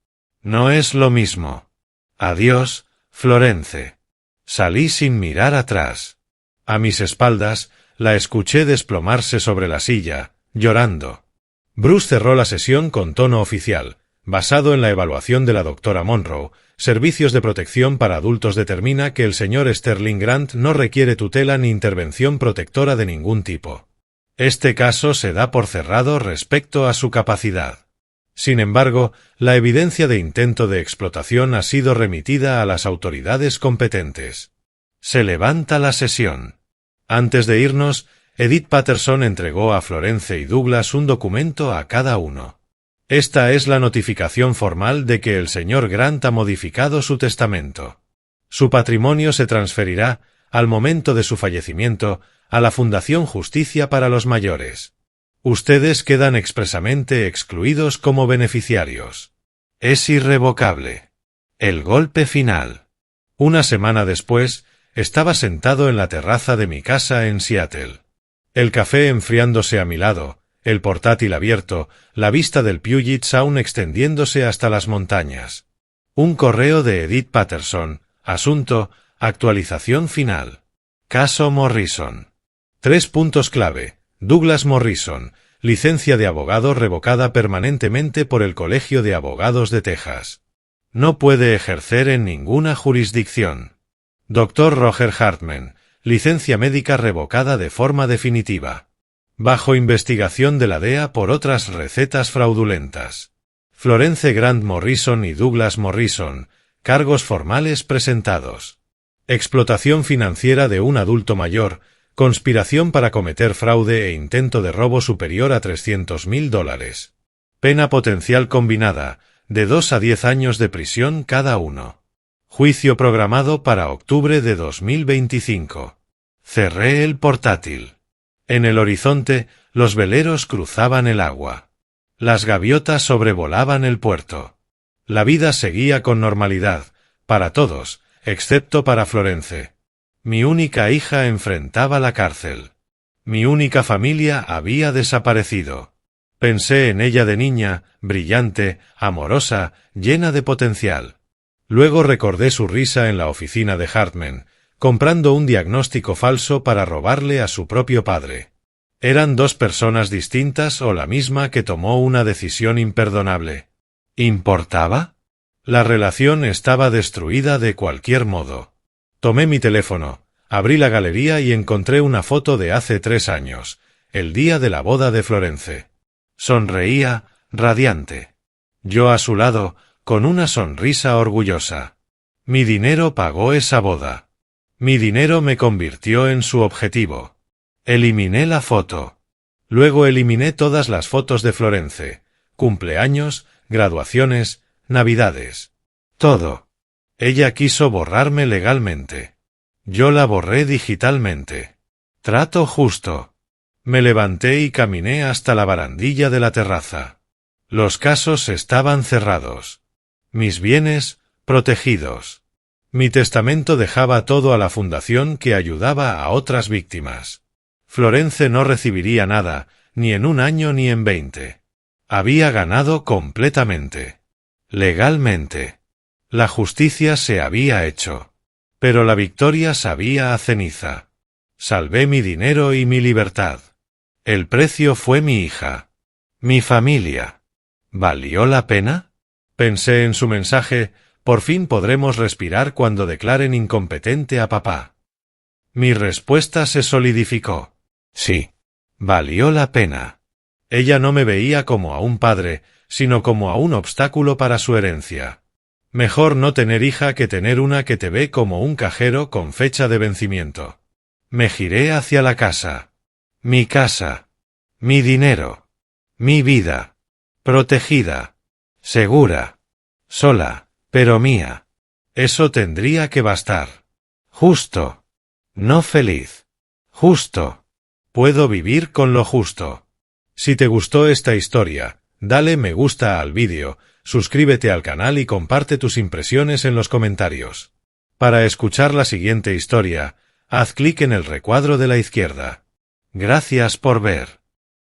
No es lo mismo. Adiós, Florence. Salí sin mirar atrás. A mis espaldas, la escuché desplomarse sobre la silla, llorando. Bruce cerró la sesión con tono oficial. Basado en la evaluación de la doctora Monroe, Servicios de Protección para Adultos determina que el señor Sterling Grant no requiere tutela ni intervención protectora de ningún tipo. Este caso se da por cerrado respecto a su capacidad. Sin embargo, la evidencia de intento de explotación ha sido remitida a las autoridades competentes. Se levanta la sesión. Antes de irnos, Edith Patterson entregó a Florence y Douglas un documento a cada uno. Esta es la notificación formal de que el señor Grant ha modificado su testamento. Su patrimonio se transferirá, al momento de su fallecimiento, a la Fundación Justicia para los Mayores. Ustedes quedan expresamente excluidos como beneficiarios. Es irrevocable. El golpe final. Una semana después, estaba sentado en la terraza de mi casa en Seattle. El café enfriándose a mi lado, el portátil abierto, la vista del Puget Sound extendiéndose hasta las montañas. Un correo de Edith Patterson, asunto, actualización final. Caso Morrison. 3 puntos clave. Douglas Morrison, licencia de abogado revocada permanentemente por el Colegio de Abogados de Texas. No puede ejercer en ninguna jurisdicción. Dr. Roger Hartman, licencia médica revocada de forma definitiva. Bajo investigación de la DEA por otras recetas fraudulentas. Florence Grant Morrison y Douglas Morrison, cargos formales presentados. Explotación financiera de un adulto mayor, conspiración para cometer fraude e intento de robo superior a $300.000. Pena potencial combinada, de 2 a 10 años de prisión cada uno. Juicio programado para octubre de 2025. Cerré el portátil. En el horizonte, los veleros cruzaban el agua. Las gaviotas sobrevolaban el puerto. La vida seguía con normalidad, para todos, excepto para Florence. Mi única hija enfrentaba la cárcel. Mi única familia había desaparecido. Pensé en ella de niña, brillante, amorosa, llena de potencial. Luego recordé su risa en la oficina de Hartman, comprando un diagnóstico falso para robarle a su propio padre. ¿Eran 2 personas distintas o la misma que tomó una decisión imperdonable? ¿Importaba? La relación estaba destruida de cualquier modo. Tomé mi teléfono, abrí la galería y encontré una foto de hace 3 años, el día de la boda de Florence. Sonreía, radiante. Yo a su lado, con una sonrisa orgullosa. Mi dinero pagó esa boda. Mi dinero me convirtió en su objetivo. Eliminé la foto. Luego eliminé todas las fotos de Florence, cumpleaños, graduaciones, navidades. Todo. Ella quiso borrarme legalmente. Yo la borré digitalmente. Trato justo. Me levanté y caminé hasta la barandilla de la terraza. Los casos estaban cerrados. Mis bienes, protegidos. Mi testamento dejaba todo a la fundación que ayudaba a otras víctimas. Florence no recibiría nada, ni en 1 año ni en 20. Había ganado completamente. Legalmente. La justicia se había hecho. Pero la victoria sabía a ceniza. Salvé mi dinero y mi libertad. El precio fue mi hija. Mi familia. ¿Valió la pena? Pensé en su mensaje, por fin podremos respirar cuando declaren incompetente a papá. Mi respuesta se solidificó. Sí. Valió la pena. Ella no me veía como a un padre, sino como a un obstáculo para su herencia. Mejor no tener hija que tener una que te ve como un cajero con fecha de vencimiento. Me giré hacia la casa. Mi casa. Mi dinero. Mi vida. Protegida. Segura. Sola, pero mía. Eso tendría que bastar. Justo. No feliz. Justo. Puedo vivir con lo justo. Si te gustó esta historia, dale me gusta al vídeo, suscríbete al canal y comparte tus impresiones en los comentarios. Para escuchar la siguiente historia, haz clic en el recuadro de la izquierda. Gracias por ver.